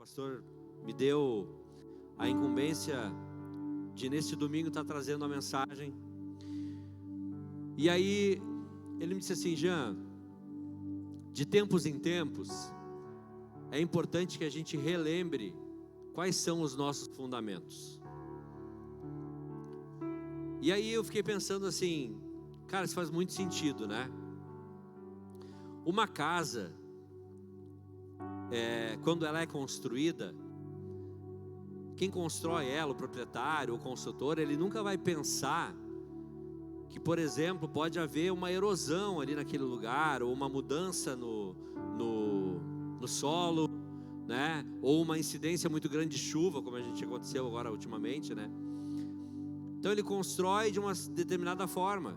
pastor me deu a incumbência de neste domingo estar trazendo a mensagem. E aí ele me disse assim: Jean, de tempos em tempos é importante que a gente relembre quais são os nossos fundamentos. E aí eu fiquei pensando assim, cara, isso faz muito sentido, né? Uma casa, quando ela é construída, quem constrói ela, o proprietário, o construtor, ele nunca vai pensar que, por exemplo, pode haver uma erosão ali naquele lugar, ou uma mudança no solo, né? Ou uma incidência muito grande de chuva, como a gente aconteceu agora ultimamente, né? Então ele constrói de uma determinada forma.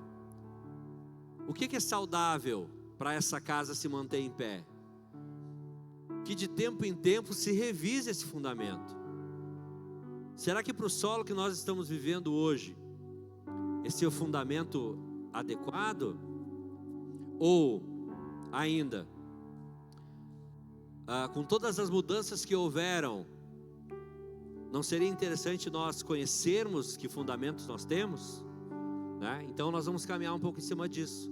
O que é saudável para essa casa se manter em pé? Que de tempo em tempo se revise esse fundamento. Será que para o solo que nós estamos vivendo hoje, esse é o fundamento adequado? Ou ainda, com todas as mudanças que houveram, não seria interessante nós conhecermos que fundamentos nós temos? Né? Então nós vamos caminhar um pouco em cima disso.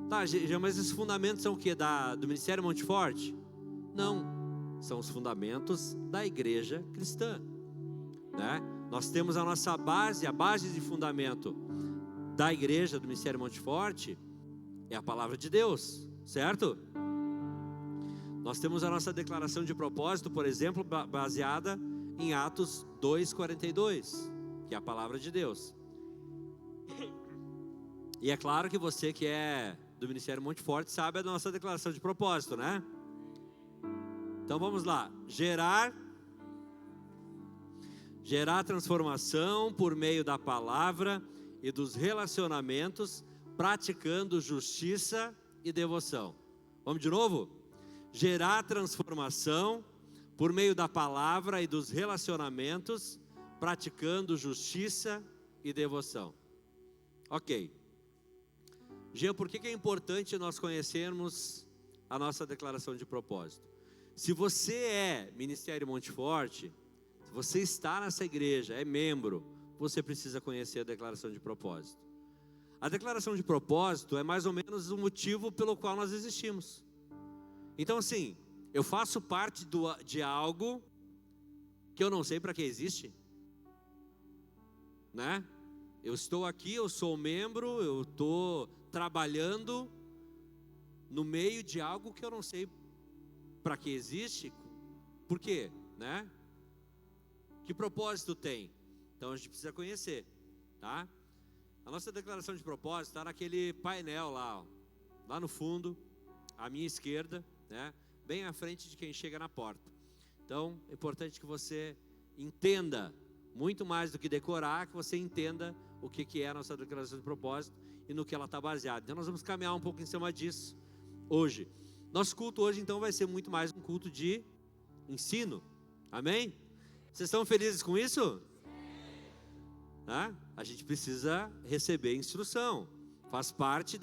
Tá, mas esses fundamentos são o que? Do Ministério Monteforte? Não, são os fundamentos da igreja cristã, né? Nós temos a nossa base, a base de fundamento da igreja do Ministério Monteforte é a palavra de Deus, certo? Nós temos a nossa declaração de propósito, por exemplo, baseada em Atos 2:42, que é a palavra de Deus. E é claro que você que é do Ministério Monteforte sabe a nossa declaração de propósito, né? Então vamos lá. Gerar transformação por meio da palavra e dos relacionamentos, praticando justiça e devoção. Vamos de novo? Gerar transformação por meio da palavra e dos relacionamentos, praticando justiça e devoção. Ok. Jean, por que é importante nós conhecermos a nossa declaração de propósito? Se você é Ministério Monteforte, se você está nessa igreja, é membro, você precisa conhecer a declaração de propósito. A declaração de propósito é mais ou menos o motivo pelo qual nós existimos. Então assim, eu faço parte de algo que eu não sei para que existe, né? Eu estou aqui, eu sou membro, eu estou trabalhando no meio de algo que eu não sei para que existe. Por quê, né? Que propósito tem? Então a gente precisa conhecer, tá? A nossa declaração de propósito está naquele painel lá, ó, lá no fundo, à minha esquerda, né? Bem à frente de quem chega na porta. Então é importante que você entenda, muito mais do que decorar, que você entenda o que é a nossa declaração de propósito e no que ela está baseada. Então nós vamos caminhar um pouco em cima disso hoje. Nosso culto hoje então vai ser muito mais um culto de ensino, amém? Vocês estão felizes com isso? Né? A gente precisa receber instrução, faz parte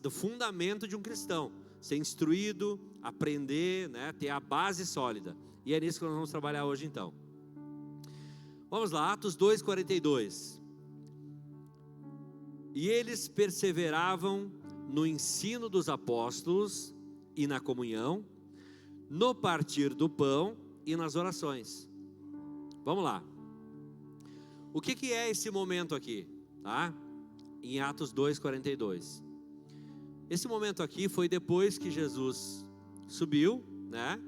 do fundamento de um cristão, ser instruído, aprender, né? Ter a base sólida, e é nisso que nós vamos trabalhar hoje então. Vamos lá, Atos 2:42. E eles perseveravam no ensino dos apóstolos e na comunhão, no partir do pão e nas orações. Vamos lá. O que é esse momento aqui, tá? Em Atos 2:42. Esse momento aqui foi depois que Jesus subiu, né?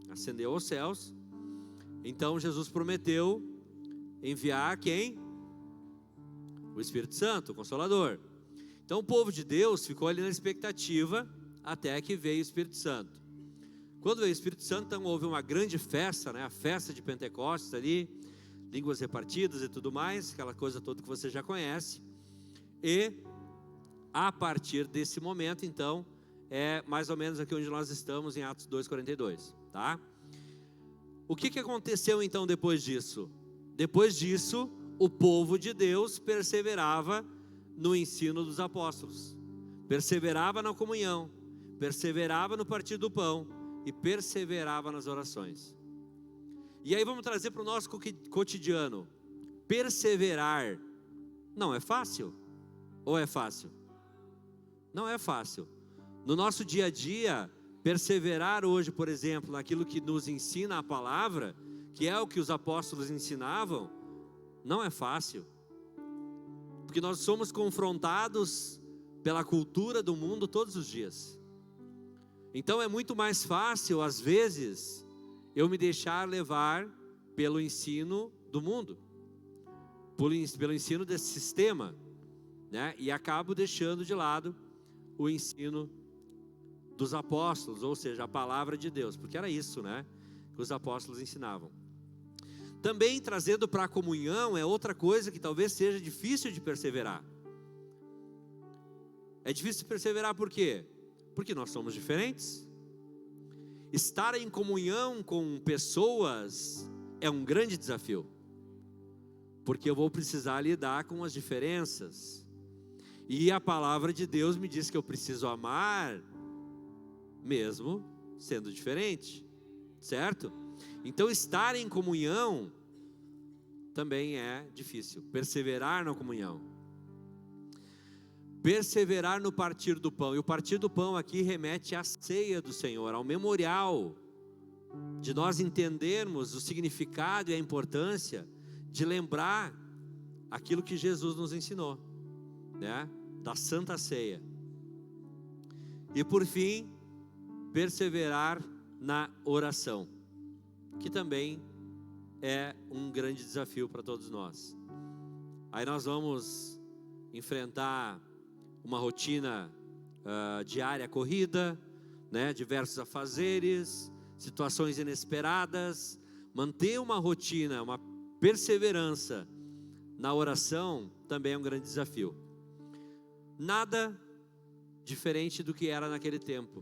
Ascendeu aos céus. Então Jesus prometeu enviar quem? O Espírito Santo, o Consolador. Então o povo de Deus ficou ali na expectativa até que veio o Espírito Santo. Quando veio o Espírito Santo, então houve uma grande festa, né? A festa de Pentecostes ali, línguas repartidas e tudo mais, aquela coisa toda que você já conhece. E a partir desse momento, então, é mais ou menos aqui onde nós estamos em Atos 2:42, tá? O que aconteceu então depois disso? Depois disso, o povo de Deus perseverava no ensino dos apóstolos, perseverava na comunhão, perseverava no partir do pão e perseverava nas orações. E aí vamos trazer para o nosso cotidiano. Perseverar não é fácil? Ou é fácil? Não é fácil. No nosso dia a dia, perseverar hoje, por exemplo, naquilo que nos ensina a palavra, que é o que os apóstolos ensinavam, não é fácil. Porque nós somos confrontados pela cultura do mundo todos os dias. Então é muito mais fácil, às vezes, eu me deixar levar pelo ensino do mundo, pelo ensino desse sistema, né? E acabo deixando de lado o ensino dos apóstolos, ou seja, a palavra de Deus, porque era isso, né, que os apóstolos ensinavam. Também trazendo para a comunhão é outra coisa que talvez seja difícil de perseverar. É difícil de perseverar por quê? Porque nós somos diferentes. Estar em comunhão com pessoas é um grande desafio, porque eu vou precisar lidar com as diferenças. E a palavra de Deus me diz que eu preciso amar, mesmo sendo diferente, certo? Então estar em comunhão também é difícil. Perseverar na comunhão. Perseverar no partir do pão. E o partir do pão aqui remete à ceia do Senhor, ao memorial, de nós entendermos o significado e a importância de lembrar aquilo que Jesus nos ensinou, né? Da Santa Ceia. E por fim, perseverar na oração, que também é um grande desafio para todos nós. Aí nós vamos enfrentar uma rotina diária corrida, né? Diversos afazeres, situações inesperadas. Manter uma rotina, uma perseverança na oração também é um grande desafio. Nada diferente do que era naquele tempo.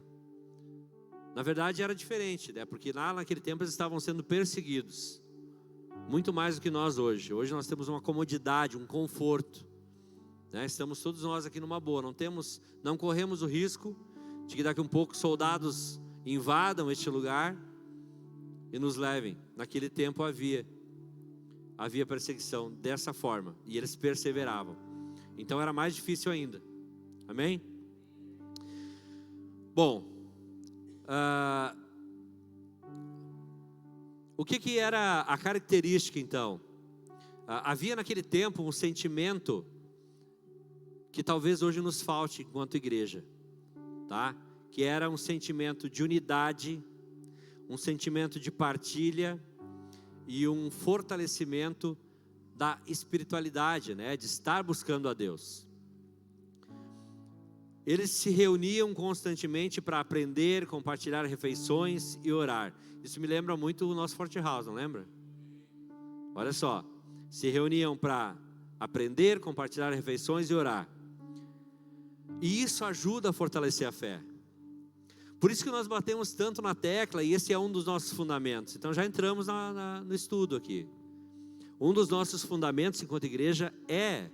Na verdade era diferente, né? Porque lá naquele tempo eles estavam sendo perseguidos, muito mais do que nós hoje. Hoje nós temos uma comodidade, um conforto, né? Estamos todos nós aqui numa boa, não corremos o risco de que daqui a um pouco soldados invadam este lugar e nos levem. Naquele tempo havia perseguição dessa forma, e eles perseveravam. Então era mais difícil ainda. Amém? Bom, o que era a característica então? Havia naquele tempo um sentimento que talvez hoje nos falte enquanto igreja, tá? Que era um sentimento de unidade, um sentimento de partilha e um fortalecimento da espiritualidade, né? De estar buscando a Deus. Eles se reuniam constantemente para aprender, compartilhar refeições e orar. Isso me lembra muito o nosso Forte House, não lembra? Olha só, se reuniam para aprender, compartilhar refeições e orar. E isso ajuda a fortalecer a fé. Por isso que nós batemos tanto na tecla, e esse é um dos nossos fundamentos. Então já entramos no estudo aqui. Um dos nossos fundamentos enquanto igreja é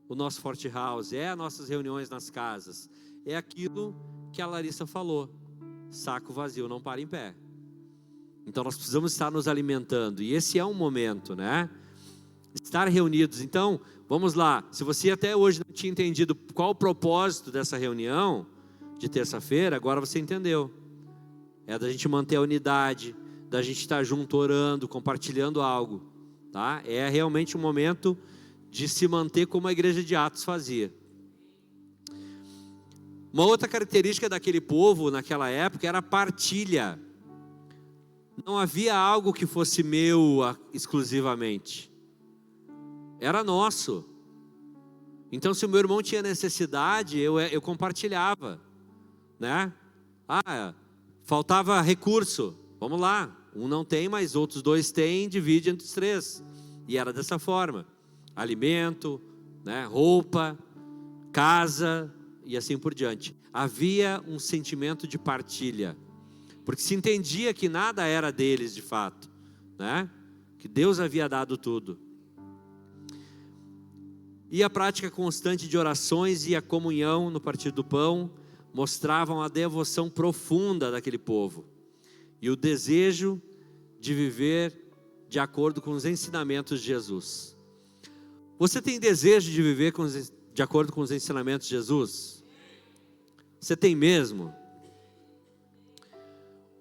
o nosso Forte House, é as nossas reuniões nas casas, é aquilo que a Larissa falou: saco vazio não para em pé. Então nós precisamos estar nos alimentando, e esse é um momento, né? Estar reunidos. Então, vamos lá, se você até hoje não tinha entendido qual o propósito dessa reunião de terça-feira, agora você entendeu. É da gente manter a unidade, da gente estar junto orando, compartilhando algo, tá? É realmente um momento de se manter como a igreja de Atos fazia. Uma outra característica daquele povo naquela época era a partilha. Não havia algo que fosse meu exclusivamente, era nosso. Então se o meu irmão tinha necessidade, eu compartilhava, né? Faltava recurso, vamos lá, um não tem, mas outros dois têm, divide entre os três. E era dessa forma. Alimento, né, roupa, casa e assim por diante. Havia um sentimento de partilha, porque se entendia que nada era deles de fato, né? Que Deus havia dado tudo. E a prática constante de orações e a comunhão no partir do pão mostravam a devoção profunda daquele povo e o desejo de viver de acordo com os ensinamentos de Jesus. Você tem desejo de viver de acordo com os ensinamentos de Jesus? Você tem mesmo?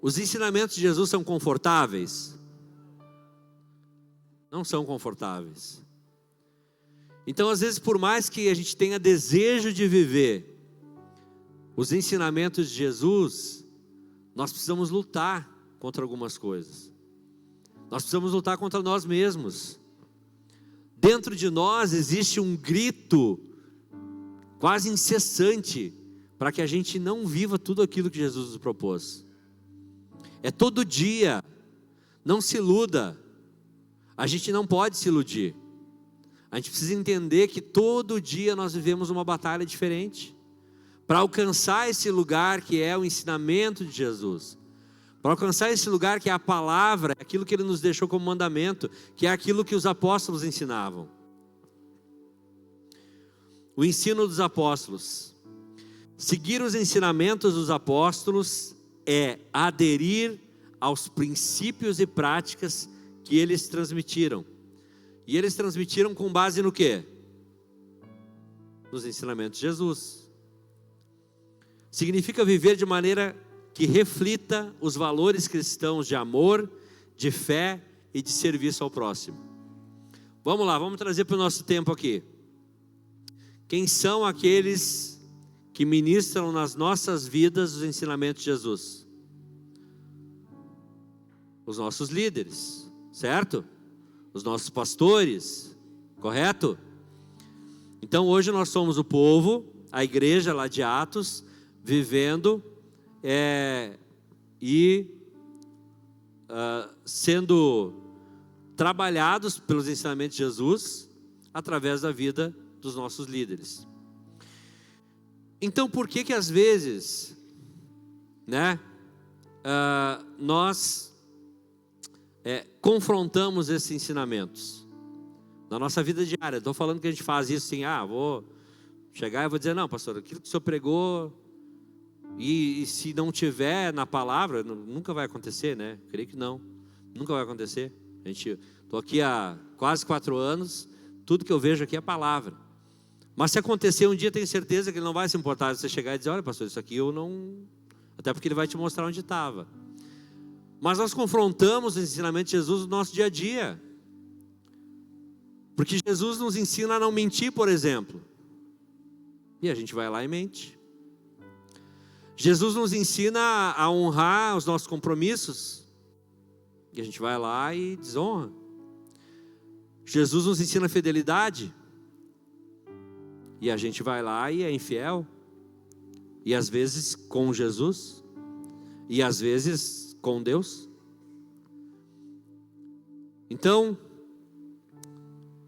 Os ensinamentos de Jesus são confortáveis? Não são confortáveis. Então, às vezes, por mais que a gente tenha desejo de viver os ensinamentos de Jesus, nós precisamos lutar contra algumas coisas. Nós precisamos lutar contra nós mesmos. Dentro de nós existe um grito quase incessante para que a gente não viva tudo aquilo que Jesus nos propôs. É todo dia. Não se iluda. A gente não pode se iludir. A gente precisa entender que todo dia nós vivemos uma batalha diferente para alcançar esse lugar que é o ensinamento de Jesus, para alcançar esse lugar que é a palavra, aquilo que Ele nos deixou como mandamento, que é aquilo que os apóstolos ensinavam. O ensino dos apóstolos. Seguir os ensinamentos dos apóstolos é aderir aos princípios e práticas que eles transmitiram. E eles transmitiram com base no quê? Nos ensinamentos de Jesus. Significa viver de maneira que reflita os valores cristãos de amor, de fé e de serviço ao próximo. Vamos lá, vamos trazer para o nosso tempo aqui. Quem são aqueles que ministram nas nossas vidas os ensinamentos de Jesus? Os nossos líderes, certo? Os nossos pastores, correto? Então hoje nós somos o povo, a igreja lá de Atos, vivendo sendo trabalhados pelos ensinamentos de Jesus através da vida dos nossos líderes. Então por que às vezes, nós confrontamos esses ensinamentos na nossa vida diária? Estou falando que a gente faz isso assim, vou chegar e vou dizer, não, pastor, aquilo que o senhor pregou, e se não tiver na palavra, nunca vai acontecer, né? Creio que não, nunca vai acontecer. Estou aqui há quase 4 anos, tudo que eu vejo aqui é palavra. Mas se acontecer um dia, tenho certeza que ele não vai se importar de você chegar e dizer, olha pastor, isso aqui eu não... Até porque ele vai te mostrar onde estava. Mas nós confrontamos os ensinamentos de Jesus no nosso dia a dia. Porque Jesus nos ensina a não mentir, por exemplo. E a gente vai lá e mente. Jesus nos ensina a honrar os nossos compromissos. E a gente vai lá e desonra. Jesus nos ensina a fidelidade. E a gente vai lá e é infiel. E às vezes com Jesus. E às vezes com Deus. Então,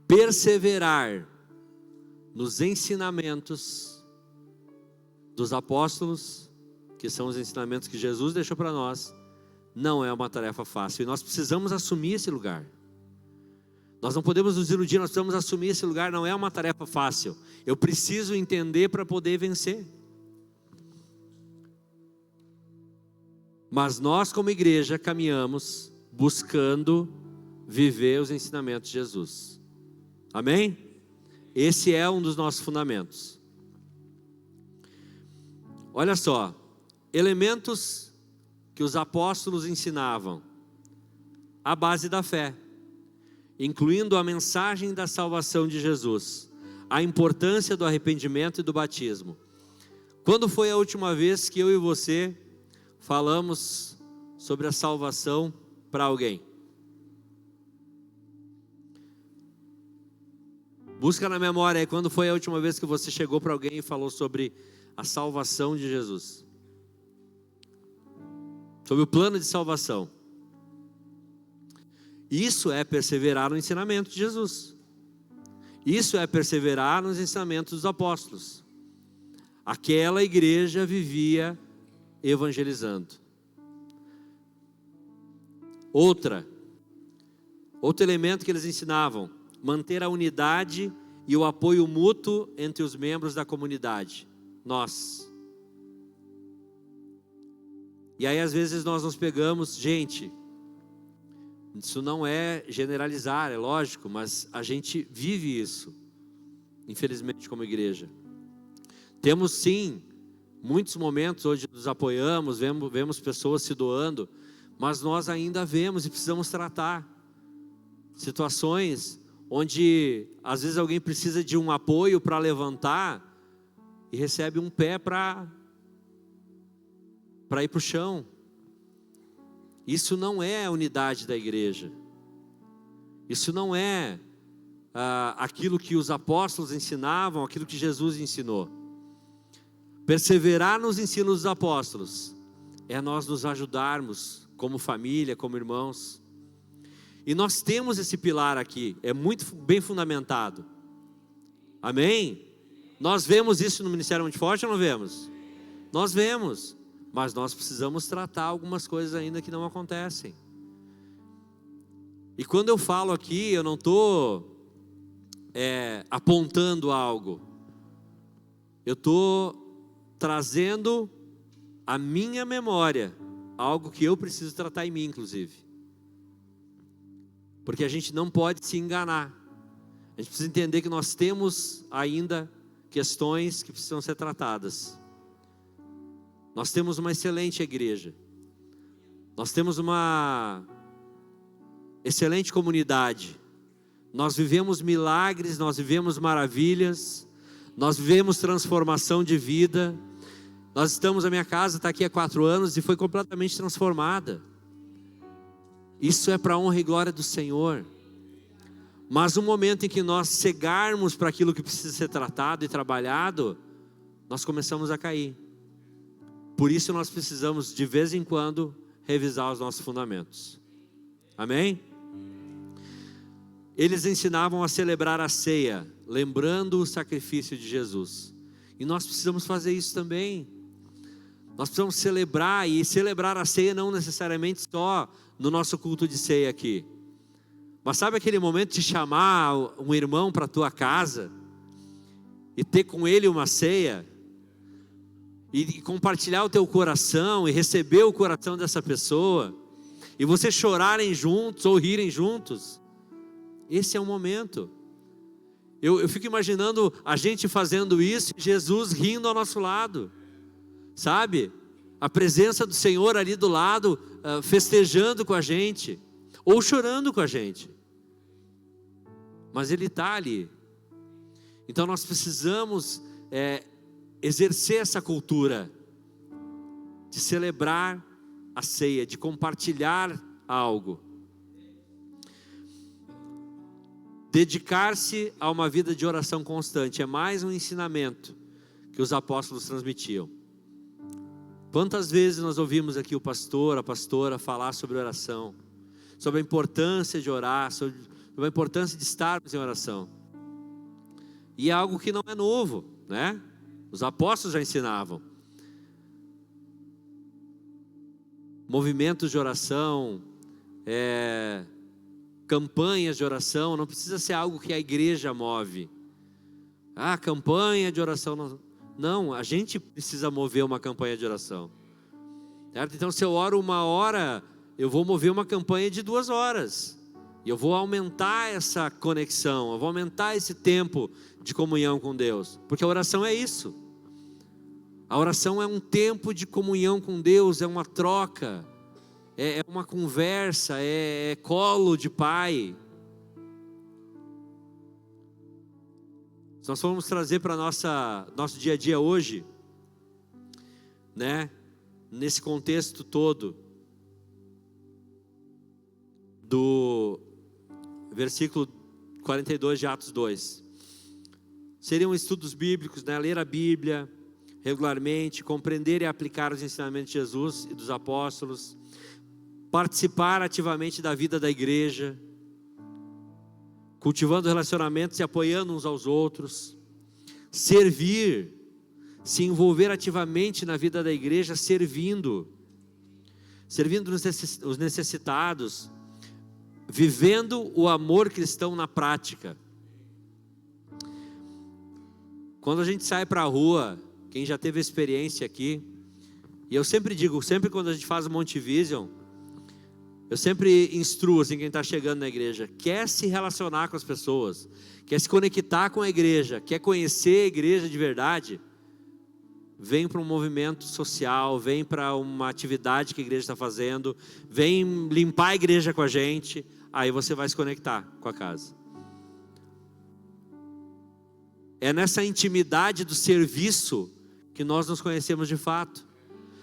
perseverar nos ensinamentos dos apóstolos, que são os ensinamentos que Jesus deixou para nós, não é uma tarefa fácil. E nós precisamos assumir esse lugar. Nós não podemos nos iludir, nós precisamos assumir esse lugar. Não é uma tarefa fácil. Eu preciso entender para poder vencer. Mas nós como igreja caminhamos buscando viver os ensinamentos de Jesus. Amém? Esse é um dos nossos fundamentos. Olha só, elementos que os apóstolos ensinavam à base da fé, incluindo a mensagem da salvação de Jesus, a importância do arrependimento e do batismo. Quando foi a última vez que eu e você falamos sobre a salvação para alguém? Busca na memória aí, quando foi a última vez que você chegou para alguém e falou sobre a salvação de Jesus? Sobre o plano de salvação. Isso é perseverar no ensinamento de Jesus. Isso é perseverar nos ensinamentos dos apóstolos. Aquela igreja vivia evangelizando. Outro elemento que eles ensinavam: manter a unidade e o apoio mútuo entre os membros da comunidade. Nós, E aí às vezes nós nos pegamos, gente, isso não é generalizar, é lógico, mas a gente vive isso, infelizmente, como igreja. Temos sim muitos momentos onde nos apoiamos, vemos pessoas se doando, mas nós ainda vemos e precisamos tratar situações onde às vezes alguém precisa de um apoio para levantar e recebe um pé para ir para o chão. Isso não é a unidade da igreja. Isso não é aquilo que os apóstolos ensinavam, aquilo que Jesus ensinou. Perseverar nos ensinos dos apóstolos é nós nos ajudarmos como família, como irmãos. E nós temos esse pilar aqui, é muito bem fundamentado. Amém? Nós vemos isso no Ministério Monte Forte ou não vemos? Nós vemos, mas nós precisamos tratar algumas coisas ainda que não acontecem. E quando eu falo aqui, eu não estou apontando algo. Eu estou trazendo à minha memória algo que eu preciso tratar em mim, inclusive. Porque a gente não pode se enganar. A gente precisa entender que nós temos ainda questões que precisam ser tratadas. Nós temos uma excelente igreja. Nós temos uma excelente comunidade. Nós vivemos milagres, nós vivemos maravilhas, nós vivemos transformação de vida. A minha casa está aqui há 4 anos e foi completamente transformada. Isso é para a honra e glória do Senhor. Mas no momento em que nós cegarmos para aquilo que precisa ser tratado e trabalhado, nós começamos a cair. Por isso nós precisamos de vez em quando revisar os nossos fundamentos. Amém? Eles ensinavam a celebrar a ceia, lembrando o sacrifício de Jesus. E nós precisamos fazer isso também. Nós precisamos celebrar, e celebrar a ceia não necessariamente só no nosso culto de ceia aqui. Mas sabe aquele momento de chamar um irmão para a tua casa e ter com ele uma ceia? E compartilhar o teu coração e receber o coração dessa pessoa, e vocês chorarem juntos ou rirem juntos. Esse é o momento. Eu fico imaginando a gente fazendo isso, Jesus rindo ao nosso lado, sabe? A presença do Senhor ali do lado, festejando com a gente, ou chorando com a gente, mas Ele está ali. Então nós precisamos exercer essa cultura de celebrar a ceia, de compartilhar algo. Dedicar-se a uma vida de oração constante é mais um ensinamento que os apóstolos transmitiam. Quantas vezes nós ouvimos aqui o pastor, a pastora falar sobre oração, sobre a importância de orar, sobre a importância de estarmos em oração. E é algo que não é novo, né? Os apóstolos já ensinavam. Movimentos de oração, campanhas de oração, não precisa ser algo que a igreja move. Campanha de oração. Não, a gente precisa mover uma campanha de oração. Certo? Então, se eu oro 1 hora, eu vou mover uma campanha de 2 horas. E eu vou aumentar essa conexão, eu vou aumentar esse tempo de comunhão com Deus. Porque a oração é isso. A oração é um tempo de comunhão com Deus, é uma troca, é uma conversa, é colo de pai. Se nós formos trazer para nosso dia a dia hoje, né, nesse contexto todo, do versículo 42 de Atos 2, seriam estudos bíblicos, né, ler a Bíblia regularmente, compreender e aplicar os ensinamentos de Jesus e dos apóstolos, participar ativamente da vida da igreja, cultivando relacionamentos e apoiando uns aos outros, servir, se envolver ativamente na vida da igreja, servindo os necessitados, vivendo o amor cristão na prática. Quando a gente sai para a rua, quem já teve experiência aqui, E eu sempre digo, sempre quando a gente faz o Monte Vision, eu sempre instruo assim, quem está chegando na igreja, quer se relacionar com as pessoas, quer se conectar com a igreja, quer conhecer a igreja de verdade, vem para um movimento social, vem para uma atividade que a igreja está fazendo, vem limpar a igreja com a gente, aí você vai se conectar com a casa. É nessa intimidade do serviço que nós nos conhecemos de fato.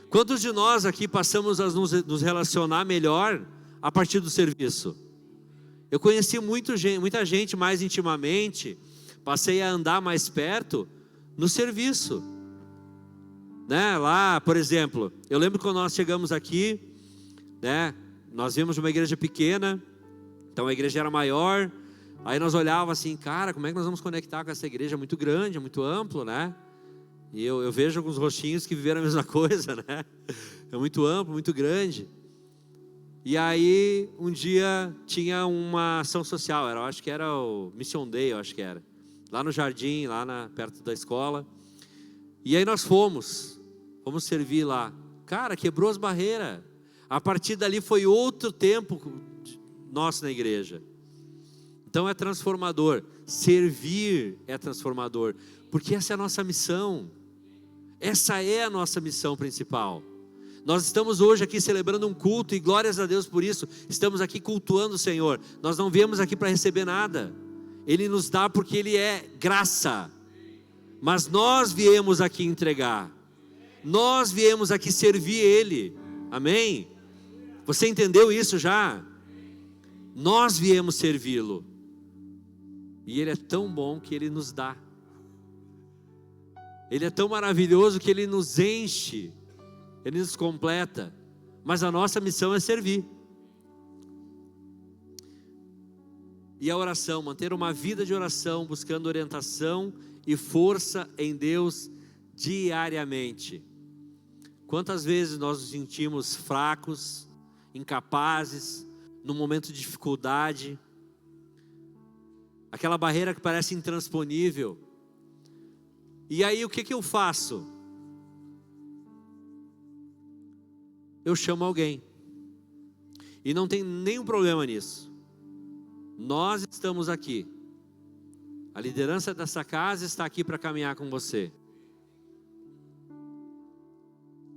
Quantos de nós aqui passamos a nos relacionar melhor a partir do serviço? Eu conheci muita gente mais intimamente, passei a andar mais perto no serviço, né? Lá, por exemplo, eu lembro quando nós chegamos aqui, né? Nós vimos de uma igreja pequena, então a igreja era maior, aí nós olhávamos assim, cara, como é que nós vamos conectar com essa igreja muito grande, muito amplo, né? E eu vejo alguns rostinhos que viveram a mesma coisa, né? É muito amplo, muito grande. E aí, um dia, tinha uma ação social, eu acho que era o Mission Day, eu acho que era. Lá no jardim, perto da escola. E aí nós fomos servir lá. Cara, quebrou as barreiras. A partir dali foi outro tempo nosso na igreja. Então é transformador. Servir é transformador. Porque essa é a nossa missão. Essa é a nossa missão principal. Nós estamos hoje aqui celebrando um culto e glórias a Deus por isso. Estamos aqui cultuando o Senhor. Nós não viemos aqui para receber nada. Ele nos dá porque Ele é graça. Mas nós viemos aqui entregar. Nós viemos aqui servir Ele. Amém? Você entendeu isso já? Nós viemos servi-lo. E Ele é tão bom que Ele nos dá. Ele é tão maravilhoso que Ele nos enche, Ele nos completa, mas a nossa missão é servir. E a oração, manter uma vida de oração, buscando orientação e força em Deus diariamente. Quantas vezes nós nos sentimos fracos, incapazes, num momento de dificuldade, aquela barreira que parece intransponível. E aí o que eu faço? Eu chamo alguém. E não tem nenhum problema nisso. Nós estamos aqui. A liderança dessa casa está aqui para caminhar com você.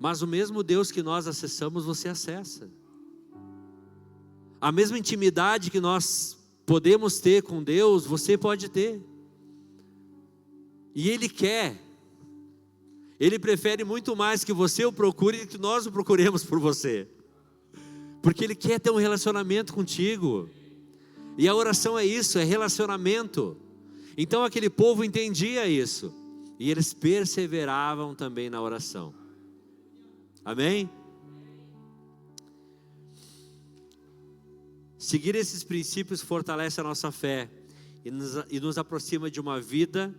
Mas o mesmo Deus que nós acessamos, você acessa. A mesma intimidade que nós podemos ter com Deus, você pode ter. E Ele quer, Ele prefere muito mais que você o procure do que nós o procuremos por você, porque Ele quer ter um relacionamento contigo, e a oração é isso, é relacionamento. Então aquele povo entendia isso, e eles perseveravam também na oração. Amém? Seguir esses princípios fortalece a nossa fé, e nos aproxima de uma vida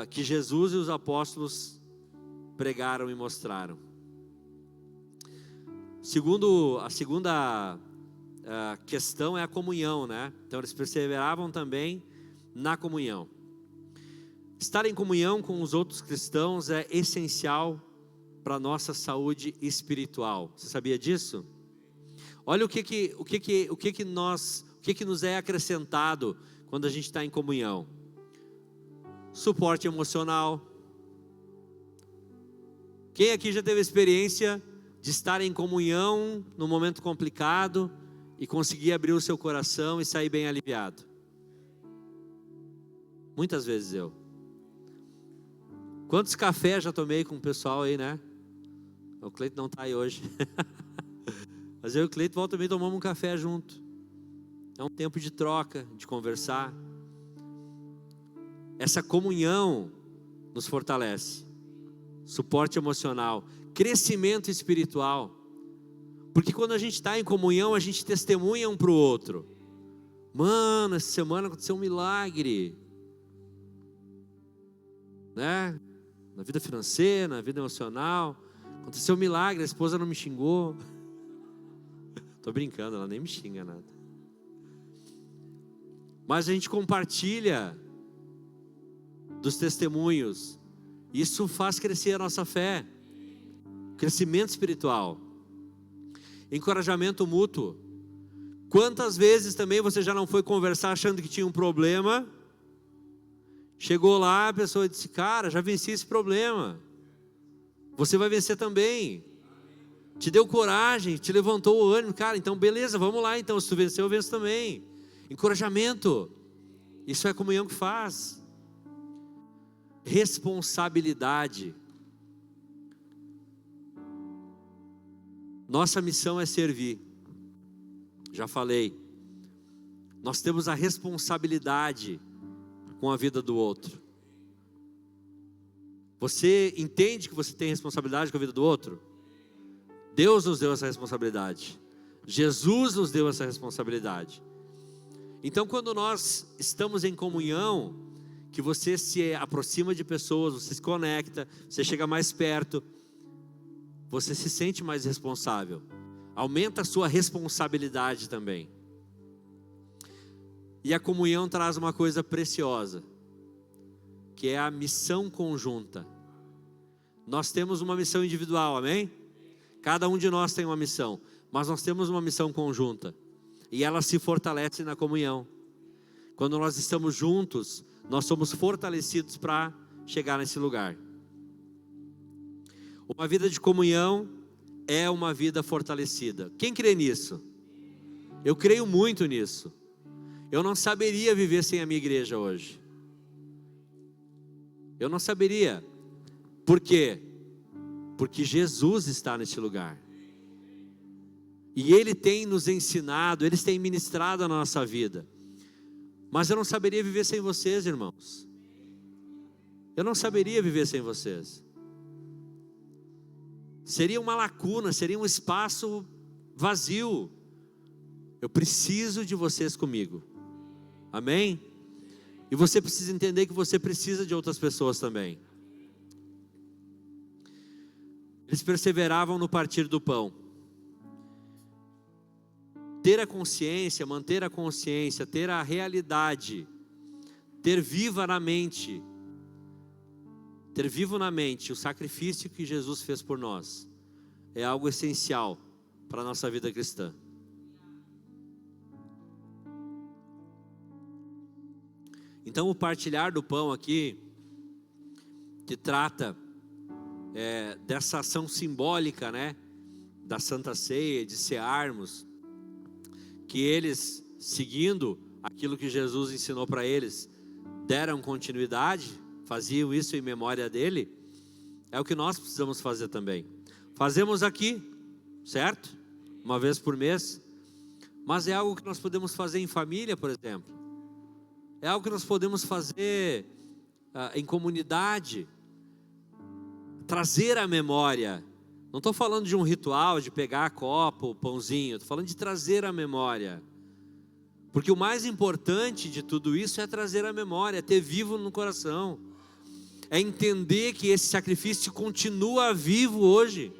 que Jesus e os apóstolos pregaram e mostraram. A segunda questão é a comunhão, né? Então eles perseveravam também na comunhão. Estar em comunhão com os outros cristãos é essencial para a nossa saúde espiritual. Você sabia disso? Olha o que nos é acrescentado quando a gente está em comunhão. Suporte emocional. Quem aqui já teve experiência de estar em comunhão num momento complicado e conseguir abrir o seu coração e sair bem aliviado? Muitas vezes eu. Quantos cafés já tomei com o pessoal aí, né? O Cleiton não está aí hoje. Mas eu e o Cleiton volta também tomamos um café junto. É um tempo de troca, de conversar. Essa comunhão nos fortalece. Suporte emocional, crescimento espiritual. Porque quando a gente está em comunhão, a gente testemunha um para o outro. Mano, essa semana aconteceu um milagre, né? Na vida financeira, na vida emocional, aconteceu um milagre, a esposa não me xingou. Tô brincando, ela nem me xinga nada. Mas a gente compartilha dos testemunhos. Isso faz crescer a nossa fé. crescimento espiritual, encorajamento mútuo. Quantas vezes também você já não foi conversar achando que tinha um problema, chegou lá, a pessoa disse: cara, já venci esse problema, você vai vencer também. Te deu coragem, te levantou o ânimo, cara, então beleza, vamos lá então, se tu venceu, eu venço também. Encorajamento, isso é a comunhão que faz. Responsabilidade. Nossa missão é servir. Já falei. Nós temos a responsabilidade com a vida do outro. Você entende que você tem responsabilidade com a vida do outro? Deus nos deu essa responsabilidade. Jesus nos deu essa responsabilidade. Então, quando nós estamos em comunhão, que você se aproxima de pessoas, você se conecta, você chega mais perto, você se sente mais responsável. Aumenta a sua responsabilidade também. E a comunhão traz uma coisa preciosa, que é a missão conjunta. Nós temos uma missão individual, amém? Cada um de nós tem uma missão, mas nós temos uma missão conjunta. E ela se fortalece na comunhão. Quando nós estamos juntos, nós somos fortalecidos para chegar nesse lugar. Uma vida de comunhão é uma vida fortalecida. Quem crê nisso? Eu creio muito nisso. Eu não saberia viver sem a minha igreja hoje. Eu não saberia. Por quê? Porque Jesus está neste lugar. E Ele tem nos ensinado, Ele tem ministrado a nossa vida. Mas eu não saberia viver sem vocês, irmãos. Eu não saberia viver sem vocês. Seria uma lacuna, seria um espaço vazio. Eu preciso de vocês comigo. Amém? E você precisa entender que você precisa de outras pessoas também. Eles perseveravam no partir do pão. Ter a consciência, manter a consciência, ter a realidade, ter vivo na mente o sacrifício que Jesus fez por nós, é algo essencial para a nossa vida cristã. Então o partilhar do pão aqui, que trata dessa ação simbólica, né, da Santa Ceia, de cearmos, que eles, seguindo aquilo que Jesus ensinou para eles, deram continuidade, faziam isso em memória dele, é o que nós precisamos fazer também. Fazemos aqui, certo? Uma vez por mês, mas é algo que nós podemos fazer em família, por exemplo. É algo que nós podemos fazer em comunidade, trazer à memória. Não estou falando de um ritual, de pegar copo, pãozinho, estou falando de trazer à memória. Porque o mais importante de tudo isso é trazer à memória, é ter vivo no coração. É entender que esse sacrifício continua vivo hoje.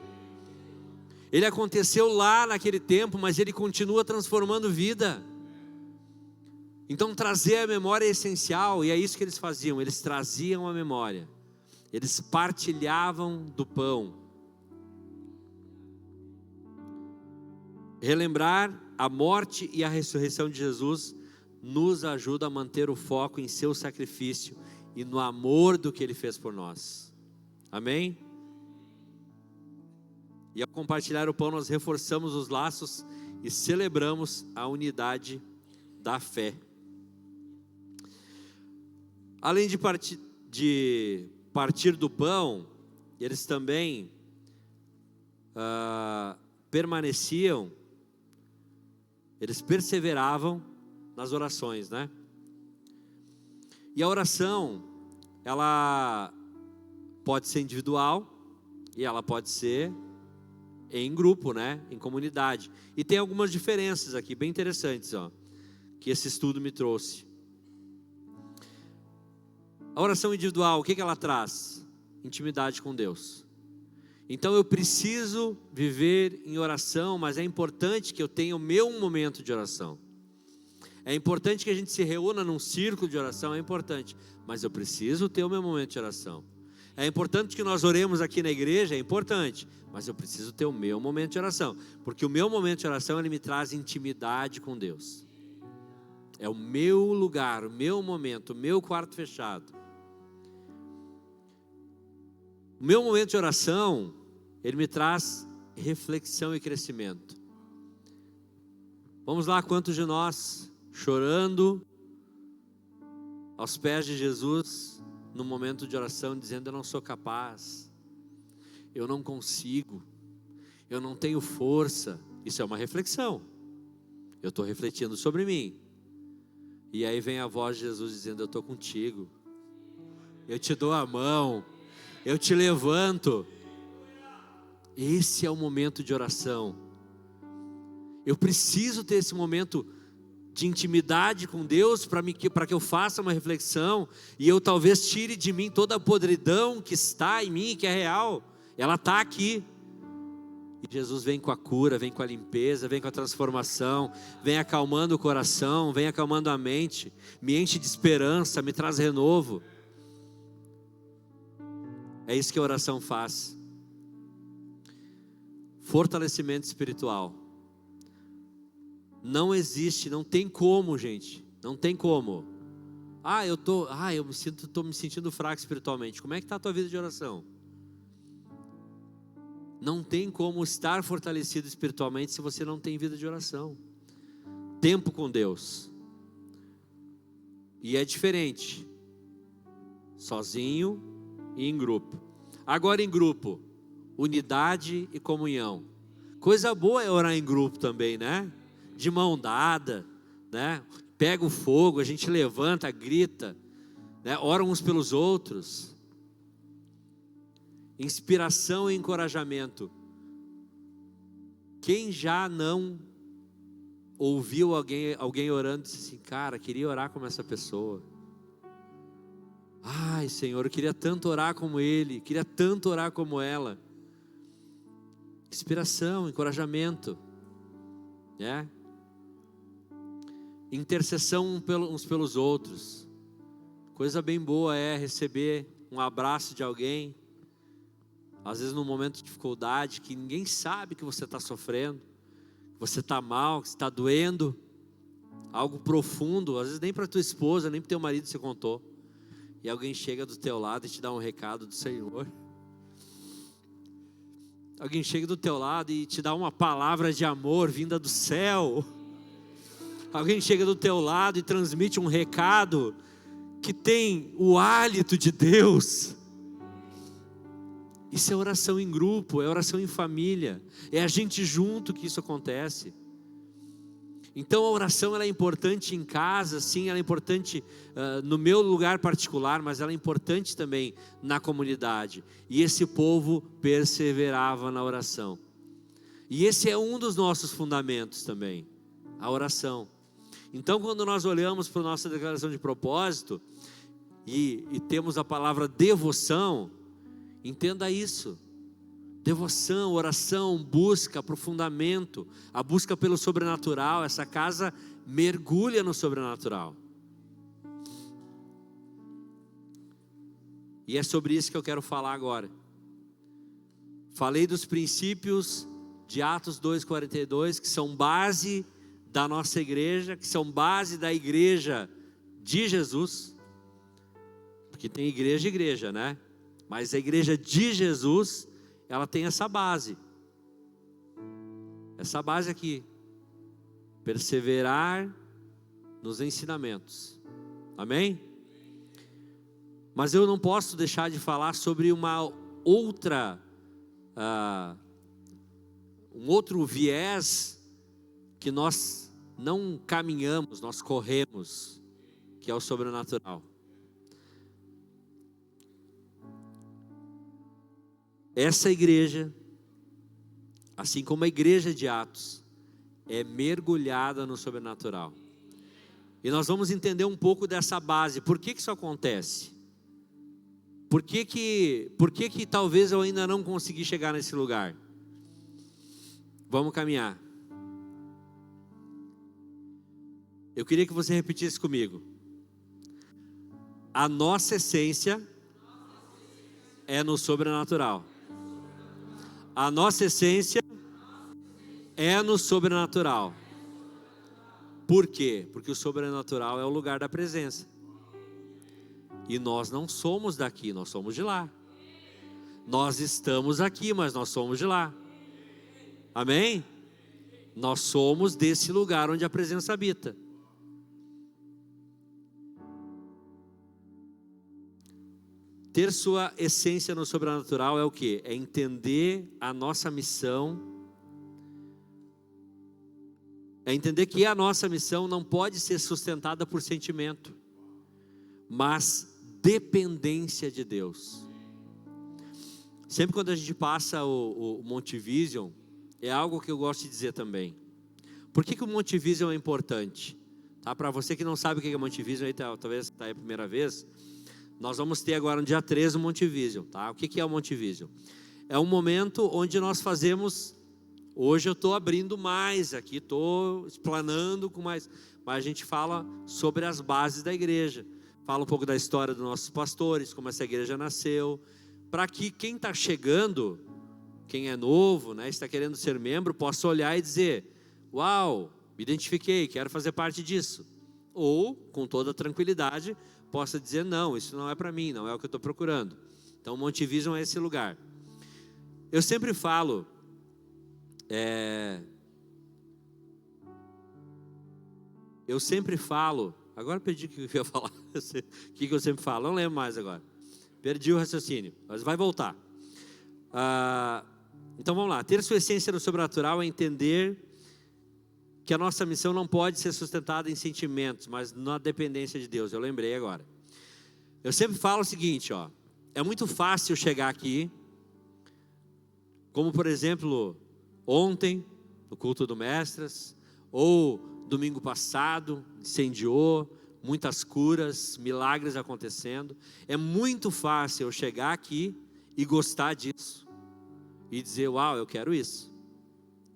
Ele aconteceu lá naquele tempo, mas ele continua transformando vida. Então trazer a memória é essencial, e é isso que eles faziam, eles traziam a memória. Eles partilhavam do pão. Relembrar a morte e a ressurreição de Jesus nos ajuda a manter o foco em seu sacrifício e no amor do que Ele fez por nós. Amém? E ao compartilhar o pão, nós reforçamos os laços e celebramos a unidade da fé. Além de partir do pão, eles também permaneciam, eles perseveravam nas orações, né? E a oração, ela pode ser individual e ela pode ser em grupo, né? Em comunidade. E tem algumas diferenças aqui, bem interessantes, ó, que esse estudo me trouxe. A oração individual, o que ela traz? Intimidade com Deus. Então eu preciso viver em oração, mas é importante que eu tenha o meu momento de oração. É importante que a gente se reúna num círculo de oração, é importante. Mas eu preciso ter o meu momento de oração. É importante que nós oremos aqui na igreja, é importante, mas eu preciso ter o meu momento de oração, porque o meu momento de oração, ele me traz intimidade com Deus. É o meu lugar, o meu momento, o meu quarto fechado. O meu momento de oração, ele me traz reflexão e crescimento. Vamos lá, quantos de nós, chorando aos pés de Jesus, no momento de oração, dizendo: eu não sou capaz, eu não consigo, eu não tenho força. Isso é uma reflexão. Eu estou refletindo sobre mim. E aí vem a voz de Jesus dizendo: eu estou contigo, eu te dou a mão, eu te levanto. Esse é o momento de oração. Eu preciso ter esse momento de intimidade com Deus para que eu faça uma reflexão e eu talvez tire de mim toda a podridão que está em mim, que é real. Ela está aqui. E Jesus vem com a cura, vem com a limpeza, vem com a transformação, vem acalmando o coração, vem acalmando a mente, me enche de esperança, me traz renovo. É isso que a oração faz. Fortalecimento espiritual. Não existe, não tem como, gente, não tem como. Estou me sentindo fraco espiritualmente. Como é que está a tua vida de oração? Não tem como estar fortalecido espiritualmente se você não tem vida de oração. Tempo com Deus. E é diferente. Sozinho e em grupo. Agora em grupo, unidade e comunhão. Coisa boa é orar em grupo também, né? De mão dada, né? Pega o fogo, a gente levanta, grita, né? Ora uns pelos outros. Inspiração e encorajamento. Quem já não ouviu alguém orando e disse assim: cara, queria orar como essa pessoa. Ai, Senhor, eu queria tanto orar como ele, queria tanto orar como ela. Inspiração, encorajamento, né? Intercessão uns pelos outros. Coisa bem boa é receber um abraço de alguém, às vezes num momento de dificuldade, que ninguém sabe que você está sofrendo, que você está mal, que está doendo, algo profundo, às vezes nem para tua esposa, nem para teu marido você contou, e alguém chega do teu lado e te dá um recado do Senhor. Alguém chega do teu lado e te dá uma palavra de amor vinda do céu. Alguém chega do teu lado e transmite um recado que tem o hálito de Deus. Isso é oração em grupo, é oração em família, é a gente junto que isso acontece. Então a oração ela é importante em casa, sim, ela é importante no meu lugar particular, mas ela é importante também na comunidade. E esse povo perseverava na oração. E esse é um dos nossos fundamentos também, a oração. Então quando nós olhamos para a nossa declaração de propósito e temos a palavra devoção, entenda isso. Devoção, oração, busca, aprofundamento, a busca pelo sobrenatural. Essa casa mergulha no sobrenatural. E é sobre isso que eu quero falar agora. Falei dos princípios de Atos 2:42, que são base da nossa igreja, que são base da igreja de Jesus. Porque tem igreja e igreja, né? Mas a igreja de Jesus, ela tem essa base aqui: perseverar nos ensinamentos. Amém? Mas eu não posso deixar de falar sobre uma outra, um outro viés que nós não caminhamos, nós corremos, que é o sobrenatural. Essa igreja, assim como a igreja de Atos, é mergulhada no sobrenatural. E nós vamos entender um pouco dessa base. Por que isso acontece? Por que talvez eu ainda não consegui chegar nesse lugar? Vamos caminhar. Eu queria que você repetisse comigo. A nossa essência é no sobrenatural. A nossa essência é no sobrenatural. Por quê? Porque o sobrenatural é o lugar da presença. E nós não somos daqui, nós somos de lá. Nós estamos aqui, mas nós somos de lá. Amém? Nós somos desse lugar onde a presença habita. Ter sua essência no sobrenatural é o quê? É entender a nossa missão. É entender que a nossa missão não pode ser sustentada por sentimento, mas dependência de Deus. Sempre quando a gente passa o Monte Vision, é algo que eu gosto de dizer também. Por que o Monte Vision é importante? Tá? Para você que não sabe o que é Monte Vision, aí talvez está aí a primeira vez, nós vamos ter agora no dia 13 o Monte Vision. Tá? O que é o Monte Vision? É um momento onde nós fazemos. Hoje eu estou abrindo mais aqui, estou explanando com mais, mas a gente fala sobre as bases da igreja. Fala um pouco da história dos nossos pastores, como essa igreja nasceu, para que quem está chegando, quem é novo, né, está querendo ser membro, possa olhar e dizer: uau, me identifiquei, quero fazer parte disso. Ou, com toda tranquilidade, possa dizer: não, isso não é para mim, não é o que eu estou procurando. Então, o Monte Vision é esse lugar. Eu sempre falo, agora perdi o que eu ia falar, o que eu sempre falo, não lembro mais agora, perdi o raciocínio, mas vai voltar. Então vamos lá, ter sua essência no sobrenatural é entender que a nossa missão não pode ser sustentada em sentimentos, mas na dependência de Deus. Eu lembrei agora. Eu sempre falo o seguinte, é muito fácil chegar aqui, como por exemplo, ontem, no culto do Mestras, ou domingo passado, incendiou, muitas curas, milagres acontecendo. É muito fácil eu chegar aqui e gostar disso, e dizer: uau, eu quero isso.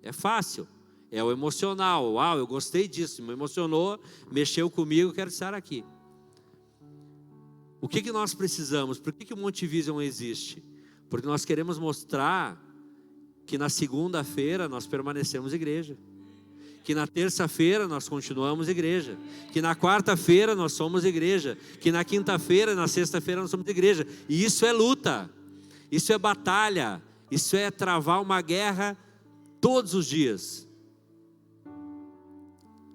É fácil, é o emocional. Uau, eu gostei disso, me emocionou, mexeu comigo, quero estar aqui. O que nós precisamos? Por que o Monte Vision existe? Porque nós queremos mostrar que na segunda-feira nós permanecemos igreja, que na terça-feira nós continuamos igreja, que na quarta-feira nós somos igreja, que na quinta-feira, na sexta-feira nós somos igreja. E isso é luta, isso é batalha, isso é travar uma guerra todos os dias.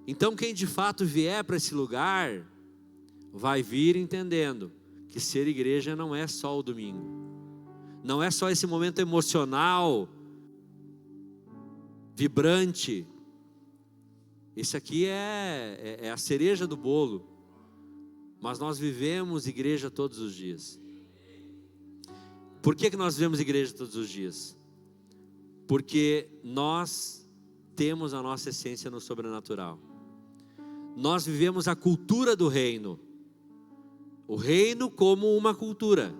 Então quem de fato vier para esse lugar, vai vir entendendo que ser igreja não é só o domingo, não é só esse momento emocional, vibrante. Isso aqui é a cereja do bolo, mas nós vivemos igreja todos os dias. Por que nós vivemos igreja todos os dias? Porque nós temos a nossa essência no sobrenatural. Nós vivemos a cultura do reino, o reino como uma cultura,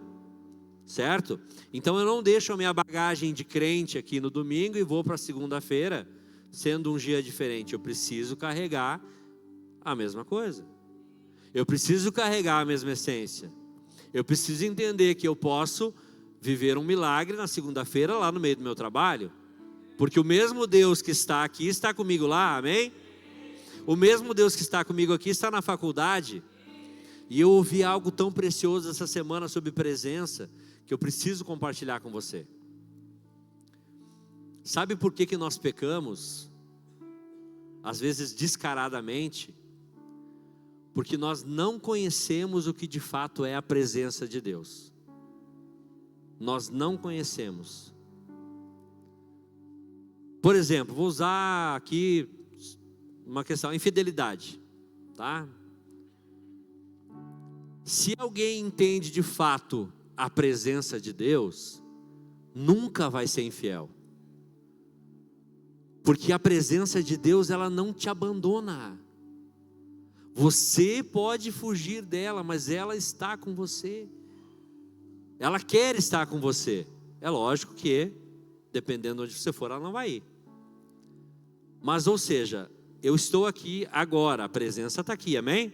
certo? Então eu não deixo a minha bagagem de crente aqui no domingo e vou para a segunda-feira sendo um dia diferente. Eu preciso carregar a mesma coisa, eu preciso carregar a mesma essência, eu preciso entender que eu posso viver um milagre na segunda-feira lá no meio do meu trabalho, porque o mesmo Deus que está aqui está comigo lá, amém? O mesmo Deus que está comigo aqui está na faculdade. E eu ouvi algo tão precioso essa semana sobre presença, que eu preciso compartilhar com você. Sabe por que nós pecamos? Às vezes descaradamente, porque nós não conhecemos o que de fato é a presença de Deus. Nós não conhecemos. Por exemplo, vou usar aqui uma questão, infidelidade, tá? Se alguém entende de fato a presença de Deus, nunca vai ser infiel. Porque a presença de Deus, ela não te abandona. Você pode fugir dela, mas ela está com você. Ela quer estar com você. É lógico que, dependendo de onde você for, ela não vai ir. Mas, ou seja, eu estou aqui agora, a presença está aqui, amém?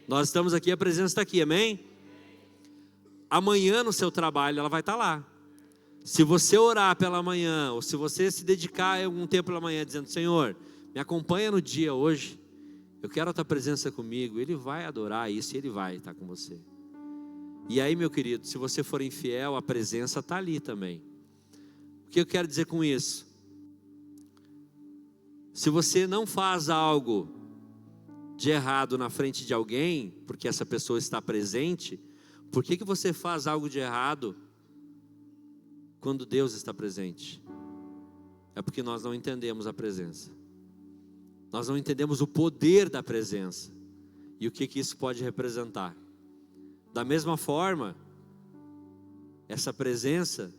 Nós estamos aqui, a presença está aqui, amém? amanhã no seu trabalho ela vai estar lá. Se você orar pela manhã, ou se você se dedicar algum tempo pela manhã, dizendo: Senhor, me acompanha no dia hoje, eu quero a tua presença comigo, Ele vai adorar isso e Ele vai estar com você. E aí, meu querido, se você for infiel, a presença está ali também. O que eu quero dizer com isso? Se você não faz algo de errado na frente de alguém, porque essa pessoa está presente, por que você faz algo de errado quando Deus está presente? É porque nós não entendemos a presença. Nós não entendemos o poder da presença e o que isso pode representar. Da mesma forma, essa presença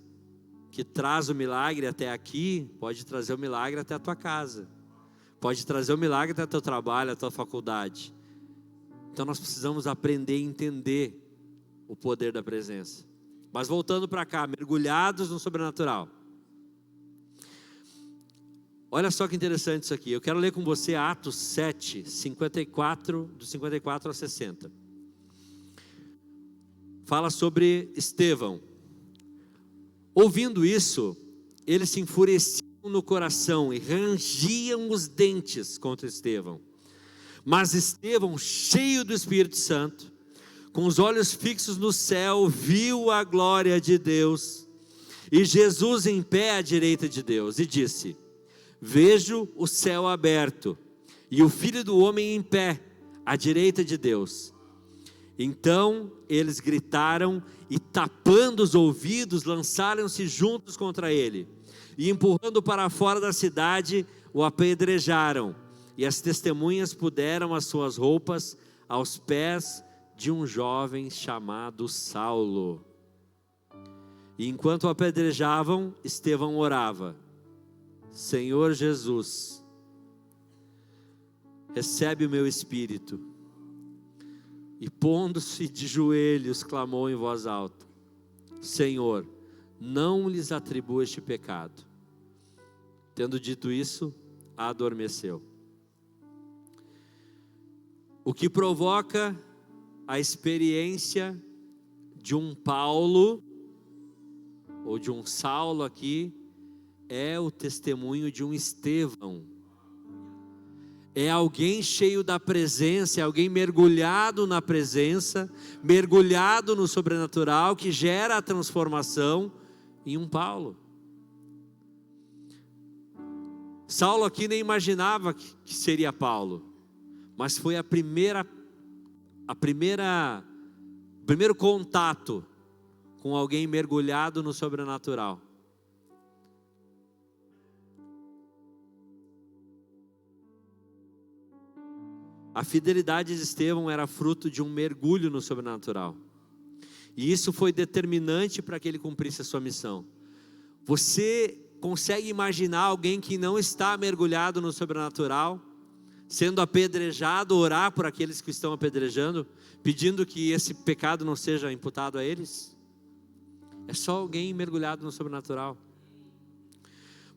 que traz o milagre até aqui, pode trazer o milagre até a tua casa, pode trazer o milagre até o teu trabalho, a tua faculdade. Então nós precisamos aprender a entender o poder da presença. Mas voltando para cá, mergulhados no sobrenatural. Olha só que interessante isso aqui. Eu quero ler com você Atos 7, 54, do 54 ao 60. Fala sobre Estevão. Ouvindo isso, eles se enfureciam no coração e rangiam os dentes contra Estevão. Mas Estevão, cheio do Espírito Santo, com os olhos fixos no céu, viu a glória de Deus e Jesus em pé à direita de Deus, e disse: vejo o céu aberto e o Filho do Homem em pé à direita de Deus. Então eles gritaram e, tapando os ouvidos, lançaram-se juntos contra ele, e empurrando para fora da cidade, o apedrejaram. E as testemunhas puderam as suas roupas aos pés de um jovem chamado Saulo. E enquanto o apedrejavam, Estevão orava: Senhor Jesus, recebe o meu espírito. E pondo-se de joelhos, clamou em voz alta: Senhor, não lhes atribua este pecado. Tendo dito isso, adormeceu. O que provoca a experiência de um Paulo, ou de um Saulo aqui, é o testemunho de um Estevão. É alguém cheio da presença, é alguém mergulhado na presença, mergulhado no sobrenatural, que gera a transformação em um Paulo. Saulo aqui nem imaginava que seria Paulo, mas foi o primeiro contato com alguém mergulhado no sobrenatural. A fidelidade de Estevão era fruto de um mergulho no sobrenatural. E isso foi determinante para que ele cumprisse a sua missão. Você consegue imaginar alguém que não está mergulhado no sobrenatural, sendo apedrejado, orar por aqueles que estão apedrejando, pedindo que esse pecado não seja imputado a eles? É só alguém mergulhado no sobrenatural.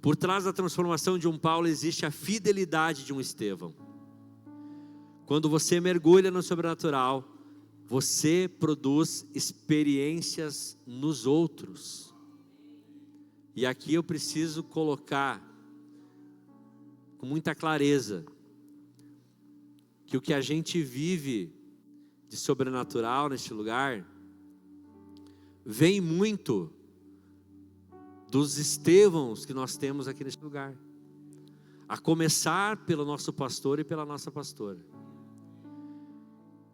Por trás da transformação de um Paulo existe a fidelidade de um Estevão. Quando você mergulha no sobrenatural, você produz experiências nos outros. E aqui eu preciso colocar com muita clareza que o que a gente vive de sobrenatural neste lugar vem muito dos Estevãos que nós temos aqui neste lugar, a começar pelo nosso pastor e pela nossa pastora,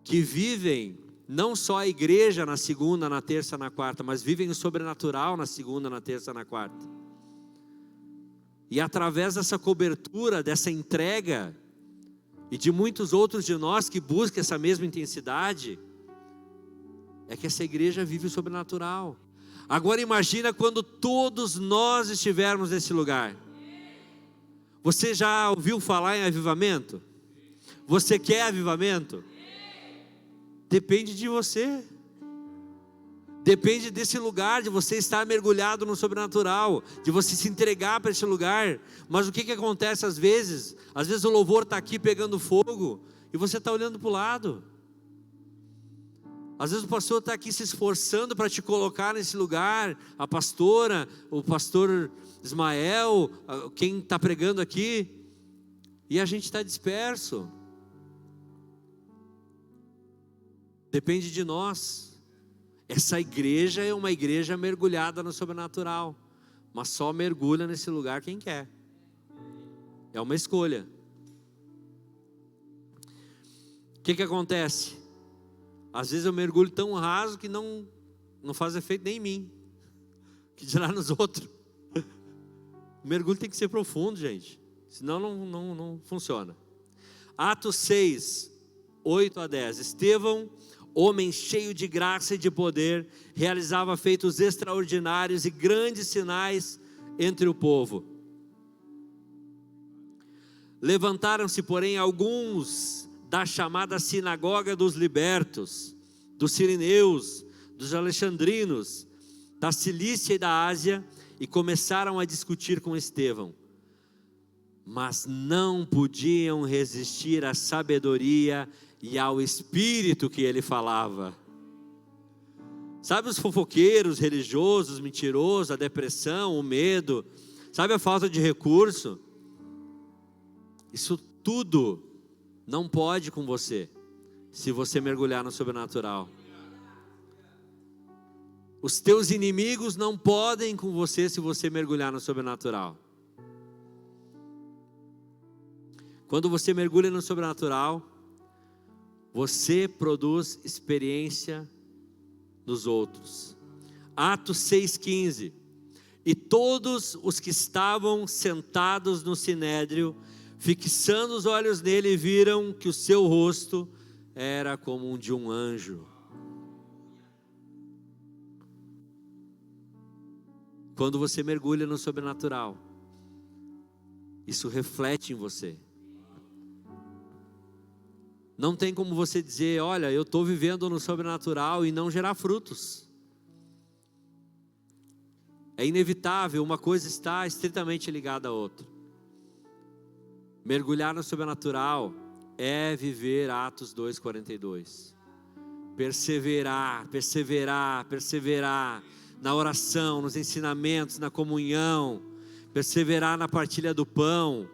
que vivem não só a igreja na segunda, na terça, na quarta, mas vivem o sobrenatural na segunda, na terça, na quarta. E através dessa cobertura, dessa entrega, e de muitos outros de nós que buscam essa mesma intensidade, é que essa igreja vive o sobrenatural. Agora imagina quando todos nós estivermos nesse lugar. Você já ouviu falar em avivamento? Você quer avivamento? Depende de você. Depende desse lugar, de você estar mergulhado no sobrenatural, de você se entregar para esse lugar. Mas o que acontece às vezes? Às vezes o louvor está aqui pegando fogo e você está olhando para o lado. Às vezes o pastor está aqui se esforçando para te colocar nesse lugar, a pastora, o pastor Ismael, quem está pregando aqui, e a gente está disperso. Depende de nós. Essa igreja é uma igreja mergulhada no sobrenatural, mas só mergulha nesse lugar quem quer. É uma escolha. O que acontece? Às vezes eu mergulho tão raso que não faz efeito nem em mim, que dirá nos outros. O mergulho tem que ser profundo, gente, senão não funciona. Atos 6, 8 a 10. Estevão, homem cheio de graça e de poder, realizava feitos extraordinários e grandes sinais entre o povo. Levantaram-se, porém, alguns da chamada sinagoga dos libertos, dos sirineus, dos alexandrinos, da Cilícia e da Ásia, e começaram a discutir com Estevão. Mas não podiam resistir à sabedoria e ao espírito que ele falava. Sabe os fofoqueiros, religiosos, mentirosos, a depressão, o medo, sabe a falta de recurso? Isso tudo não pode com você, se você mergulhar no sobrenatural. Os teus inimigos não podem com você, se você mergulhar no sobrenatural. Quando você mergulha no sobrenatural, você produz experiência nos outros. Atos 6,15. E todos os que estavam sentados no sinédrio, fixando os olhos nele, viram que o seu rosto era como o de um anjo. Quando você mergulha no sobrenatural, isso reflete em você. Não tem como você dizer, olha, eu estou vivendo no sobrenatural e não gerar frutos. É inevitável, uma coisa está estritamente ligada à outra. Mergulhar no sobrenatural é viver Atos 2,42. Perseverar na oração, nos ensinamentos, na comunhão, perseverar na partilha do pão.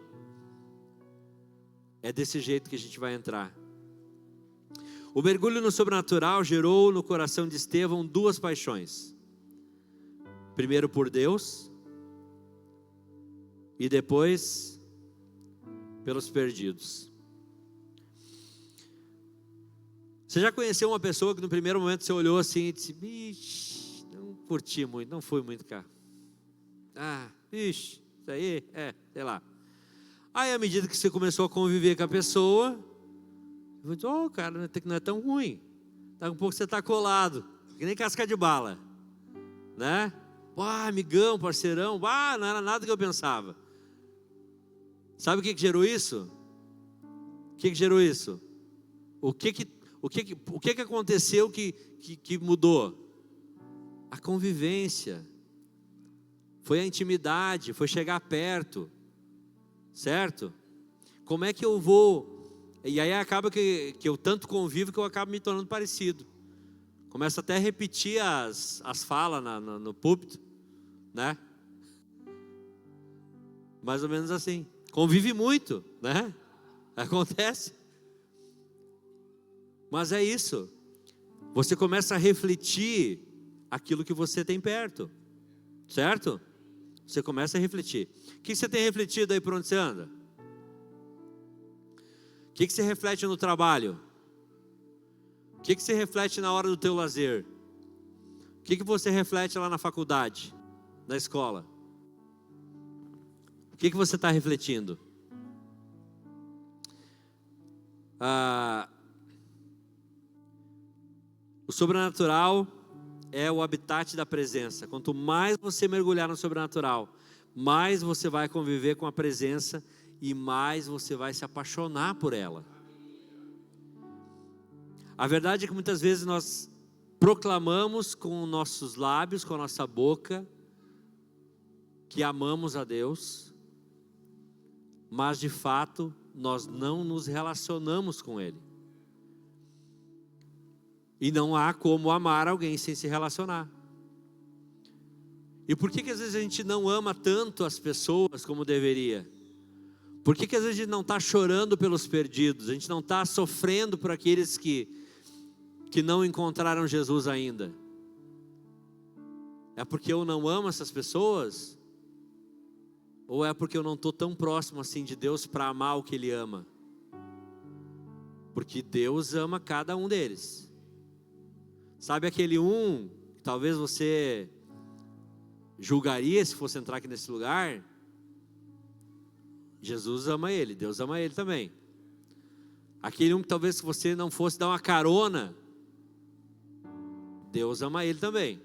É desse jeito que a gente vai entrar. O mergulho no sobrenatural gerou no coração de Estevão duas paixões. Primeiro por Deus e depois pelos perdidos. Você já conheceu uma pessoa que no primeiro momento você olhou assim e disse, bicho, não curti muito, não fui muito cá. Isso aí, sei lá. Aí à medida que você começou a conviver com a pessoa, você falou, cara, até que não é tão ruim. Daqui a pouco você está colado, que nem casca de bala, né? Amigão, parceirão, não era nada que eu pensava. Sabe o que gerou isso? O que gerou isso? O que aconteceu que mudou? A convivência, foi a intimidade, foi chegar perto, certo? Como é que eu vou? E aí acaba que eu tanto convivo que eu acabo me tornando parecido. Começo até a repetir as falas no púlpito, né? Mais ou menos assim. Convive muito, né? Acontece. Mas é isso. Você começa a refletir aquilo que você tem perto, certo? Você começa a refletir. O que você tem refletido aí por onde você anda? O que você reflete no trabalho? O que você reflete na hora do teu lazer? O que você reflete lá na faculdade, na escola? O que você está refletindo? O sobrenatural é o habitat da presença. Quanto mais você mergulhar no sobrenatural, mais você vai conviver com a presença e mais você vai se apaixonar por ela. A verdade é que muitas vezes nós proclamamos com nossos lábios, com a nossa boca, que amamos a Deus, mas de fato nós não nos relacionamos com Ele. E não há como amar alguém sem se relacionar. E por que às vezes a gente não ama tanto as pessoas como deveria? Por que às vezes a gente não está chorando pelos perdidos? A gente não está sofrendo por aqueles que não encontraram Jesus ainda? É porque eu não amo essas pessoas? Ou é porque eu não estou tão próximo assim de Deus para amar o que Ele ama? Porque Deus ama cada um deles. Sabe aquele um que talvez você julgaria se fosse entrar aqui nesse lugar? Jesus ama ele, Deus ama ele também. Aquele um que talvez se você não fosse dar uma carona, Deus ama ele também.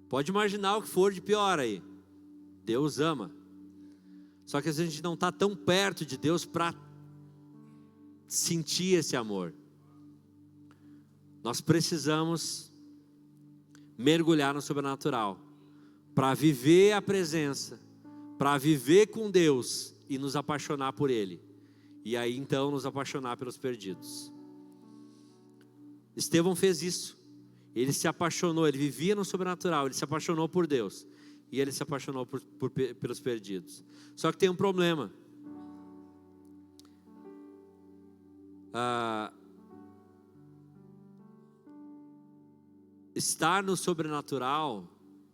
Pode imaginar o que for de pior aí, Deus ama. Só que às vezes a gente não está tão perto de Deus para sentir esse amor. Nós precisamos mergulhar no sobrenatural para viver a presença, para viver com Deus e nos apaixonar por Ele. E aí então nos apaixonar pelos perdidos. Estevão fez isso. Ele se apaixonou, ele vivia no sobrenatural, ele se apaixonou por Deus. E ele se apaixonou pelos perdidos. Só que tem um problema. Estar no sobrenatural,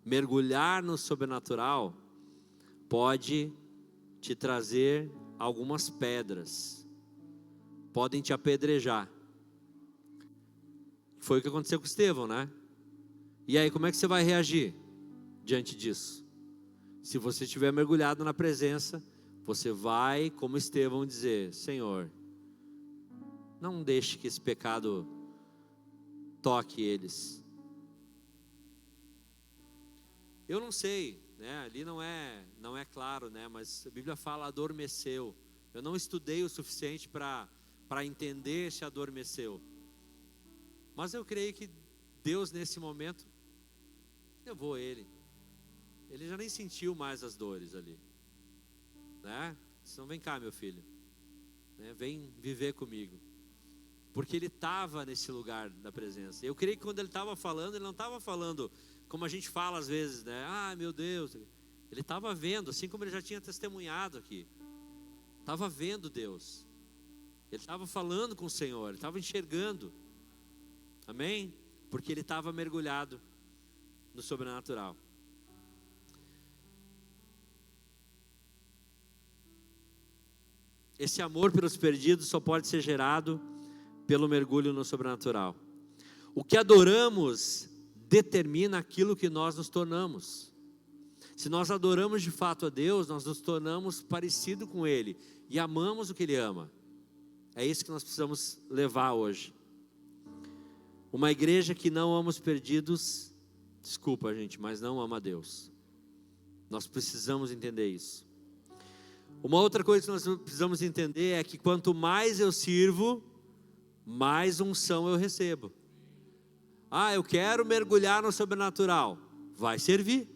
mergulhar no sobrenatural, pode te trazer algumas pedras, podem te apedrejar. Foi o que aconteceu com Estevão, né? E aí, como é que você vai reagir diante disso? Se você estiver mergulhado na presença, você vai, como Estevão, dizer: Senhor, não deixe que esse pecado toque eles. Eu não sei, né? Ali não é claro, né? Mas a Bíblia fala adormeceu. Eu não estudei o suficiente para entender se adormeceu. Mas eu creio que Deus nesse momento levou ele. Ele já nem sentiu mais as dores ali, né? Então vem cá, meu filho, né? Vem viver comigo. Porque ele estava nesse lugar da presença. Eu creio que quando ele estava falando, ele não estava falando como a gente fala às vezes, né? Ah, meu Deus. Ele estava vendo, assim como ele já tinha testemunhado aqui. Estava vendo Deus. Ele estava falando com o Senhor, ele estava enxergando. Amém? Porque ele estava mergulhado no sobrenatural. Esse amor pelos perdidos só pode ser gerado pelo mergulho no sobrenatural. O que adoramos determina aquilo que nós nos tornamos. Se nós adoramos de fato a Deus, nós nos tornamos parecido com Ele e amamos o que Ele ama. É isso que nós precisamos levar hoje. Uma igreja que não ama os perdidos, desculpa gente, mas não ama a Deus. Nós precisamos entender isso. Uma outra coisa que nós precisamos entender é que quanto mais eu sirvo, mais unção eu recebo. Ah, eu quero mergulhar no sobrenatural. Vai servir.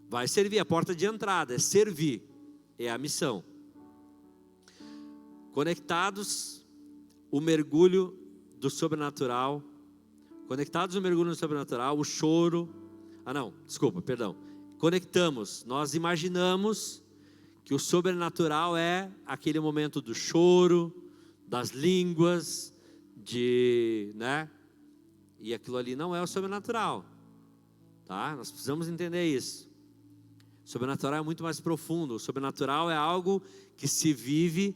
Vai servir, a porta de entrada é servir, é a missão. Conectados o mergulho do sobrenatural, conectados o mergulho no sobrenatural, o choro, conectamos, nós imaginamos que o sobrenatural é aquele momento do choro, das línguas, né? E aquilo ali não é o sobrenatural, tá? Nós precisamos entender isso. O sobrenatural é muito mais profundo. O sobrenatural é algo que se vive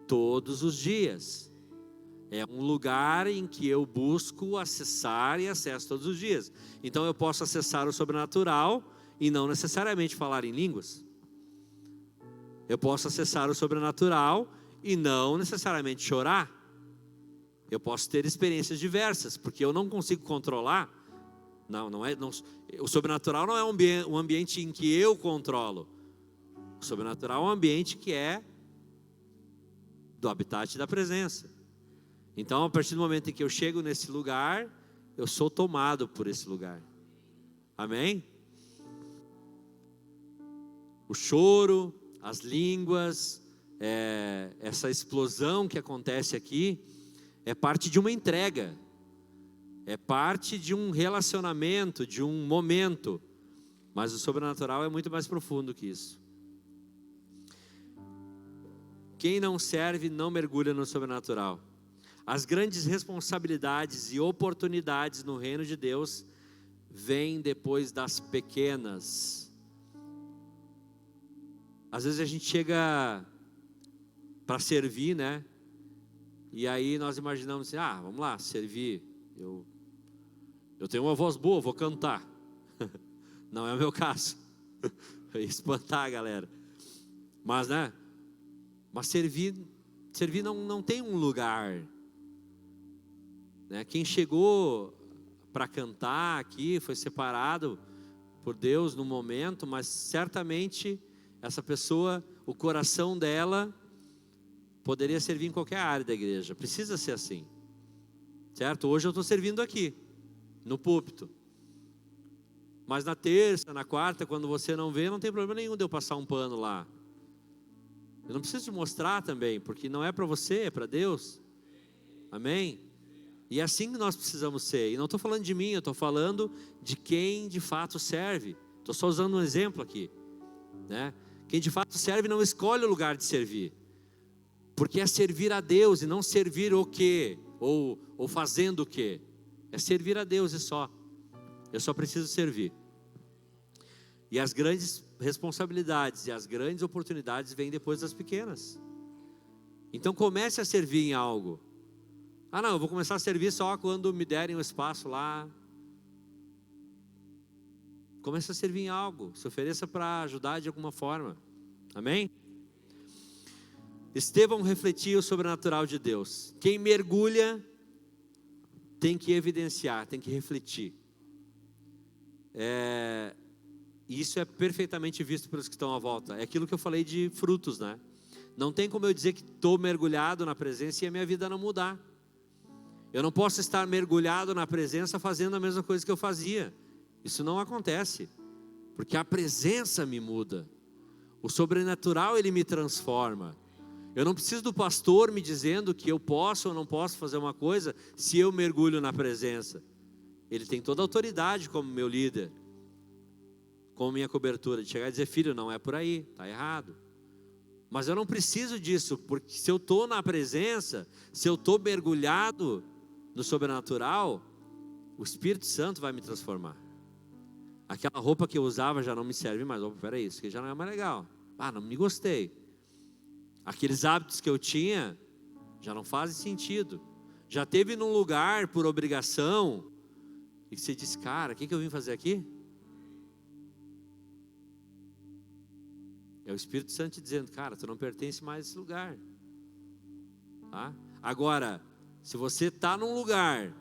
todos os dias. É um lugar em que eu busco acessar e acesso todos os dias. Então eu posso acessar o sobrenatural e não necessariamente falar em línguas. Eu posso acessar o sobrenatural e não necessariamente chorar. Eu posso ter experiências diversas, porque eu não consigo controlar. O sobrenatural não é um ambiente em que eu controlo. O sobrenatural é um ambiente que é do habitat da presença. Então, a partir do momento em que eu chego nesse lugar, eu sou tomado por esse lugar. Amém? O choro, as línguas, essa explosão que acontece aqui, é parte de uma entrega, é parte de um relacionamento, de um momento, mas o sobrenatural é muito mais profundo que isso. Quem não serve não mergulha no sobrenatural. As grandes responsabilidades e oportunidades no reino de Deus vêm depois das pequenas. Às vezes a gente chega para servir, né? E aí nós imaginamos assim, vamos lá, servir. Eu tenho uma voz boa, vou cantar. Não é o meu caso. Eu ia espantar a galera. Mas, né? Mas servir não tem um lugar. Né? Quem chegou para cantar aqui foi separado por Deus no momento, mas certamente essa pessoa, o coração dela poderia servir em qualquer área da igreja. Precisa ser assim, certo? Hoje eu estou servindo aqui, no púlpito. Mas na terça, na quarta, quando você não vê, não tem problema nenhum de eu passar um pano lá. Eu não preciso te mostrar também, porque não é para você, é para Deus. Amém? E é assim que nós precisamos ser. E não estou falando de mim, eu estou falando de quem de fato serve. Estou só usando um exemplo aqui, né? Quem de fato serve não escolhe o lugar de servir, porque é servir a Deus e não servir o quê? Ou fazendo o quê? É servir a Deus e só. Eu só preciso servir. E as grandes responsabilidades e as grandes oportunidades vêm depois das pequenas. Então comece a servir em algo. Não, eu vou começar a servir só quando me derem um espaço lá. Comece a servir em algo, se ofereça para ajudar de alguma forma. Amém? Estevão refletia o sobrenatural de Deus. Quem mergulha tem que evidenciar, tem que refletir. Isso é perfeitamente visto pelos que estão à volta. É aquilo que eu falei de frutos, né? Não tem como eu dizer que estou mergulhado na presença e a minha vida não mudar. Eu não posso estar mergulhado na presença fazendo a mesma coisa que eu fazia. Isso não acontece, porque a presença me muda. O sobrenatural, ele me transforma. Eu não preciso do pastor me dizendo que eu posso ou não posso fazer uma coisa se eu mergulho na presença. Ele tem toda a autoridade como meu líder, como minha cobertura, de chegar e dizer, filho, não é por aí, está errado. Mas eu não preciso disso, porque se eu estou na presença, se eu estou mergulhado no sobrenatural, o Espírito Santo vai me transformar. Aquela roupa que eu usava já não me serve mais. Peraí, isso aqui já não é mais legal. Não me gostei. Aqueles hábitos que eu tinha já não fazem sentido. Já teve num lugar por obrigação e que você disse, cara, o que eu vim fazer aqui? É o Espírito Santo te dizendo, cara, tu não pertence mais a esse lugar. Tá? Agora, se você está num lugar,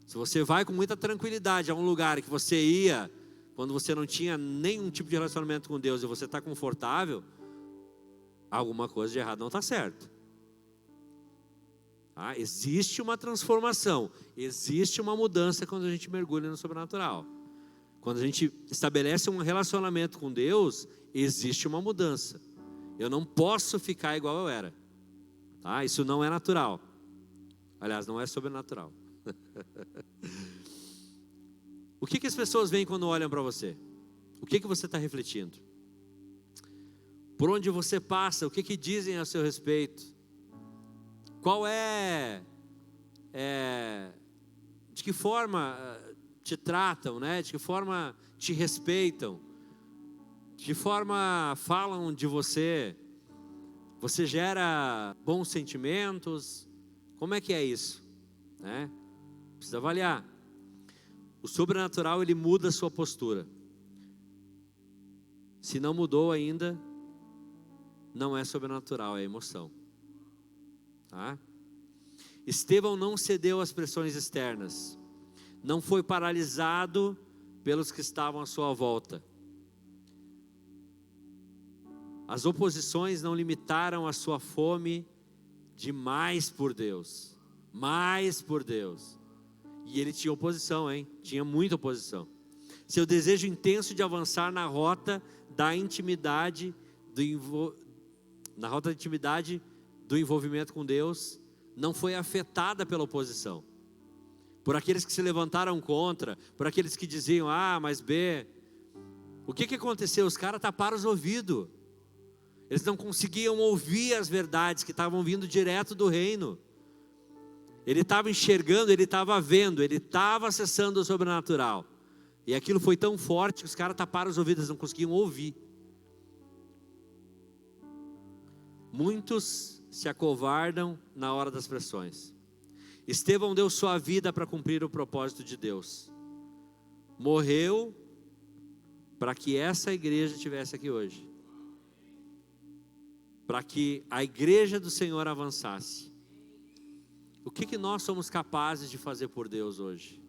se você vai com muita tranquilidade a um lugar que você ia quando você não tinha nenhum tipo de relacionamento com Deus e você está confortável, alguma coisa de errado não está certo. Tá? Existe uma transformação, existe uma mudança quando a gente mergulha no sobrenatural. Quando a gente estabelece um relacionamento com Deus, existe uma mudança. Eu não posso ficar igual eu era. Tá? Isso não é natural. Aliás, não é sobrenatural. O que as pessoas veem quando olham para você? O que você está refletindo? Por onde você passa, o que dizem a seu respeito? Qual de que forma te tratam, né? De que forma te respeitam? De que forma falam de você? Você gera bons sentimentos? Como é que é isso? Né? Precisa avaliar. O sobrenatural, ele muda a sua postura. Se não mudou ainda, não é sobrenatural, é emoção. Tá? Estevão não cedeu às pressões externas. Não foi paralisado pelos que estavam à sua volta. As oposições não limitaram a sua fome de mais por Deus. Mais por Deus. E ele tinha oposição, hein? Tinha muita oposição. Seu desejo intenso de avançar na rota da intimidade, do envolvimento com Deus, não foi afetada pela oposição, por aqueles que se levantaram contra, por aqueles que diziam A mais B. O que aconteceu? Os caras taparam os ouvidos, eles não conseguiam ouvir as verdades que estavam vindo direto do reino. Ele estava enxergando, ele estava vendo, ele estava acessando o sobrenatural, e aquilo foi tão forte que os caras taparam os ouvidos, eles não conseguiam ouvir. Muitos se acovardam na hora das pressões. Estevão deu sua vida para cumprir o propósito de Deus. Morreu para que essa igreja estivesse aqui hoje. Para que a igreja do Senhor avançasse. O que nós somos capazes de fazer por Deus hoje?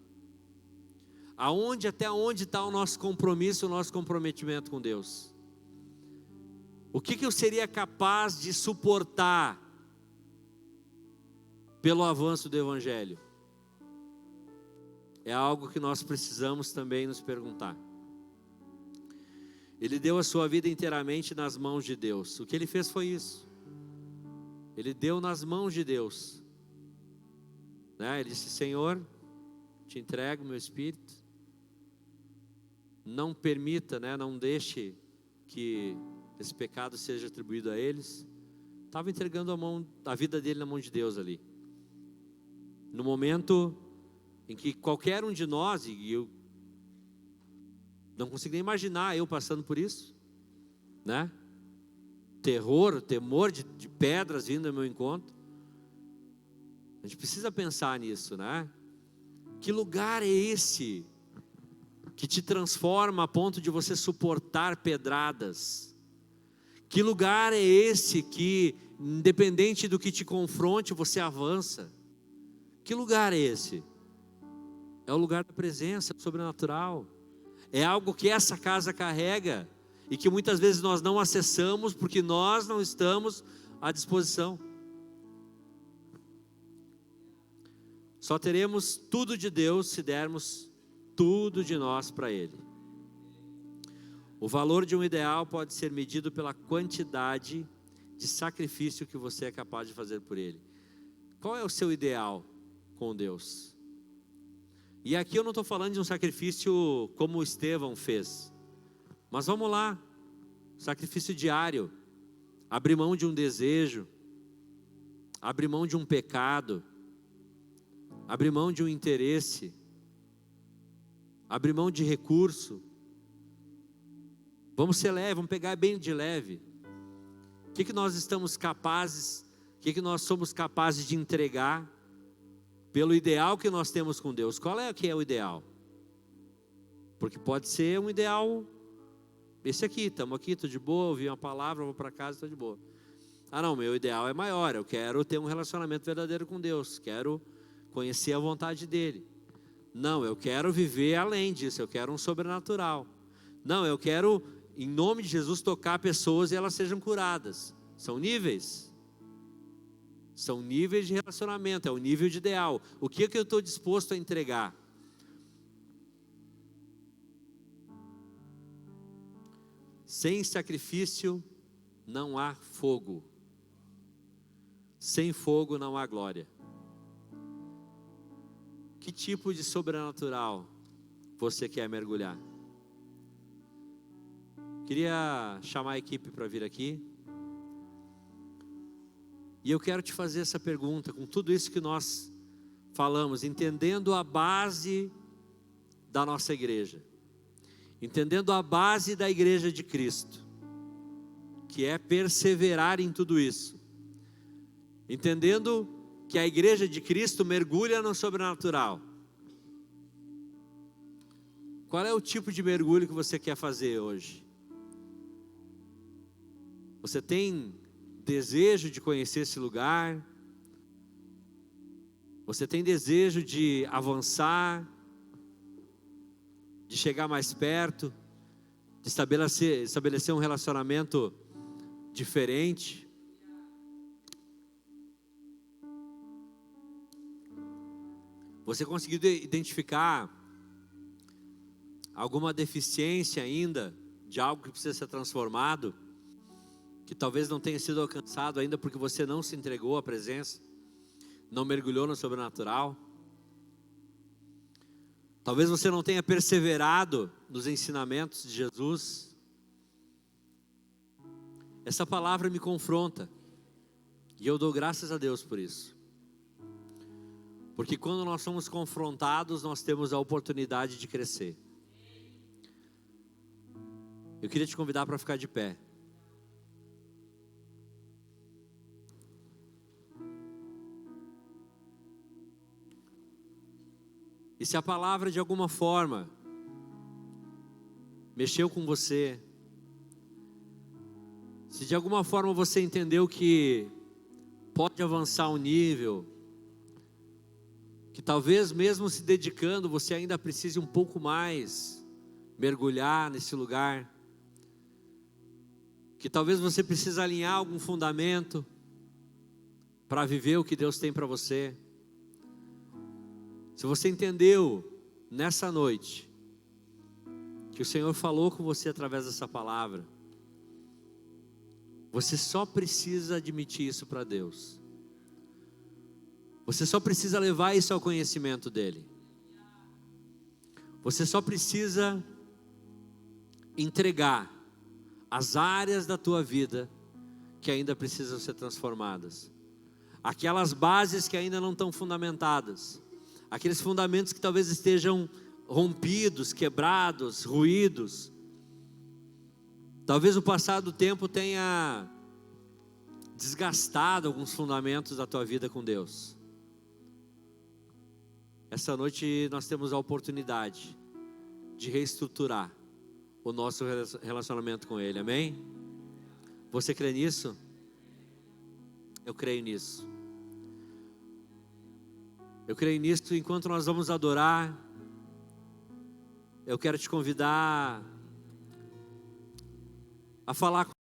Até onde está o nosso compromisso, o nosso comprometimento com Deus? O que eu seria capaz de suportar pelo avanço do Evangelho? É algo que nós precisamos também nos perguntar. Ele deu a sua vida inteiramente nas mãos de Deus. O que ele fez foi isso. Ele deu nas mãos de Deus. Ele disse: Senhor, te entrego meu espírito. Não permita, não deixe que esse pecado seja atribuído a eles. Estava entregando a vida dele na mão de Deus ali. No momento em que qualquer um de nós, e eu não consigo nem imaginar eu passando por isso, temor de pedras vindo ao meu encontro. A gente precisa pensar nisso, Que lugar é esse que te transforma a ponto de você suportar pedradas? Que lugar é esse que, independente do que te confronte, você avança? Que lugar é esse? É o lugar da presença sobrenatural. É algo que essa casa carrega e que muitas vezes nós não acessamos porque nós não estamos à disposição. Só teremos tudo de Deus se dermos tudo de nós para Ele. O valor de um ideal pode ser medido pela quantidade de sacrifício que você é capaz de fazer por Ele. Qual é o seu ideal com Deus? E aqui eu não estou falando de um sacrifício como Estevão fez, mas vamos lá, sacrifício diário, abrir mão de um desejo, abrir mão de um pecado, abrir mão de um interesse, abrir mão de recurso. Vamos ser leve, vamos pegar bem de leve. O que nós estamos capazes, o que nós somos capazes de entregar pelo ideal que nós temos com Deus? Qual é que é o ideal? Porque pode ser um ideal, esse aqui, estamos aqui, estou de boa, ouvi uma palavra, vou para casa, estou de boa. Não, meu ideal é maior, eu quero ter um relacionamento verdadeiro com Deus, quero conhecer a vontade dEle. Não, eu quero viver além disso, eu quero um sobrenatural. Não, eu quero, em nome de Jesus, tocar pessoas e elas sejam curadas. São níveis. São níveis de relacionamento, é o nível de ideal. O que eu estou disposto a entregar? Sem sacrifício não há fogo. Sem fogo não há glória. Que tipo de sobrenatural você quer mergulhar? Queria chamar a equipe para vir aqui. E eu quero te fazer essa pergunta, com tudo isso que nós falamos, entendendo a base da nossa igreja, entendendo a base da igreja de Cristo, que é perseverar em tudo isso, entendendo que a igreja de Cristo mergulha no sobrenatural. Qual é o tipo de mergulho que você quer fazer hoje? Você tem desejo de conhecer esse lugar? Você tem desejo de avançar, de chegar mais perto, de estabelecer um relacionamento diferente? Você conseguiu identificar alguma deficiência ainda de algo que precisa ser transformado, que talvez não tenha sido alcançado ainda porque você não se entregou à presença? não mergulhou no sobrenatural. Talvez você não tenha perseverado nos ensinamentos de Jesus. Essa palavra me confronta. E eu dou graças a Deus por isso. Porque quando nós somos confrontados, nós temos a oportunidade de crescer. Eu queria te convidar para ficar de pé. E se a palavra de alguma forma mexeu com você, se de alguma forma você entendeu que pode avançar um nível, que talvez mesmo se dedicando você ainda precise um pouco mais mergulhar nesse lugar, que talvez você precise alinhar algum fundamento para viver o que Deus tem para você. Se você entendeu nessa noite que o Senhor falou com você através dessa palavra, você só precisa admitir isso para Deus. Você só precisa levar isso ao conhecimento dEle. Você só precisa entregar as áreas da tua vida que ainda precisam ser transformadas. Aquelas bases que ainda não estão fundamentadas. Aqueles fundamentos que talvez estejam rompidos, quebrados, ruídos. Talvez o passar do tempo tenha desgastado alguns fundamentos da tua vida com Deus. Essa noite nós temos a oportunidade de reestruturar o nosso relacionamento com Ele, amém? Você crê nisso? Eu creio nisso. Eu creio nisso. Enquanto nós vamos adorar, eu quero te convidar a falar com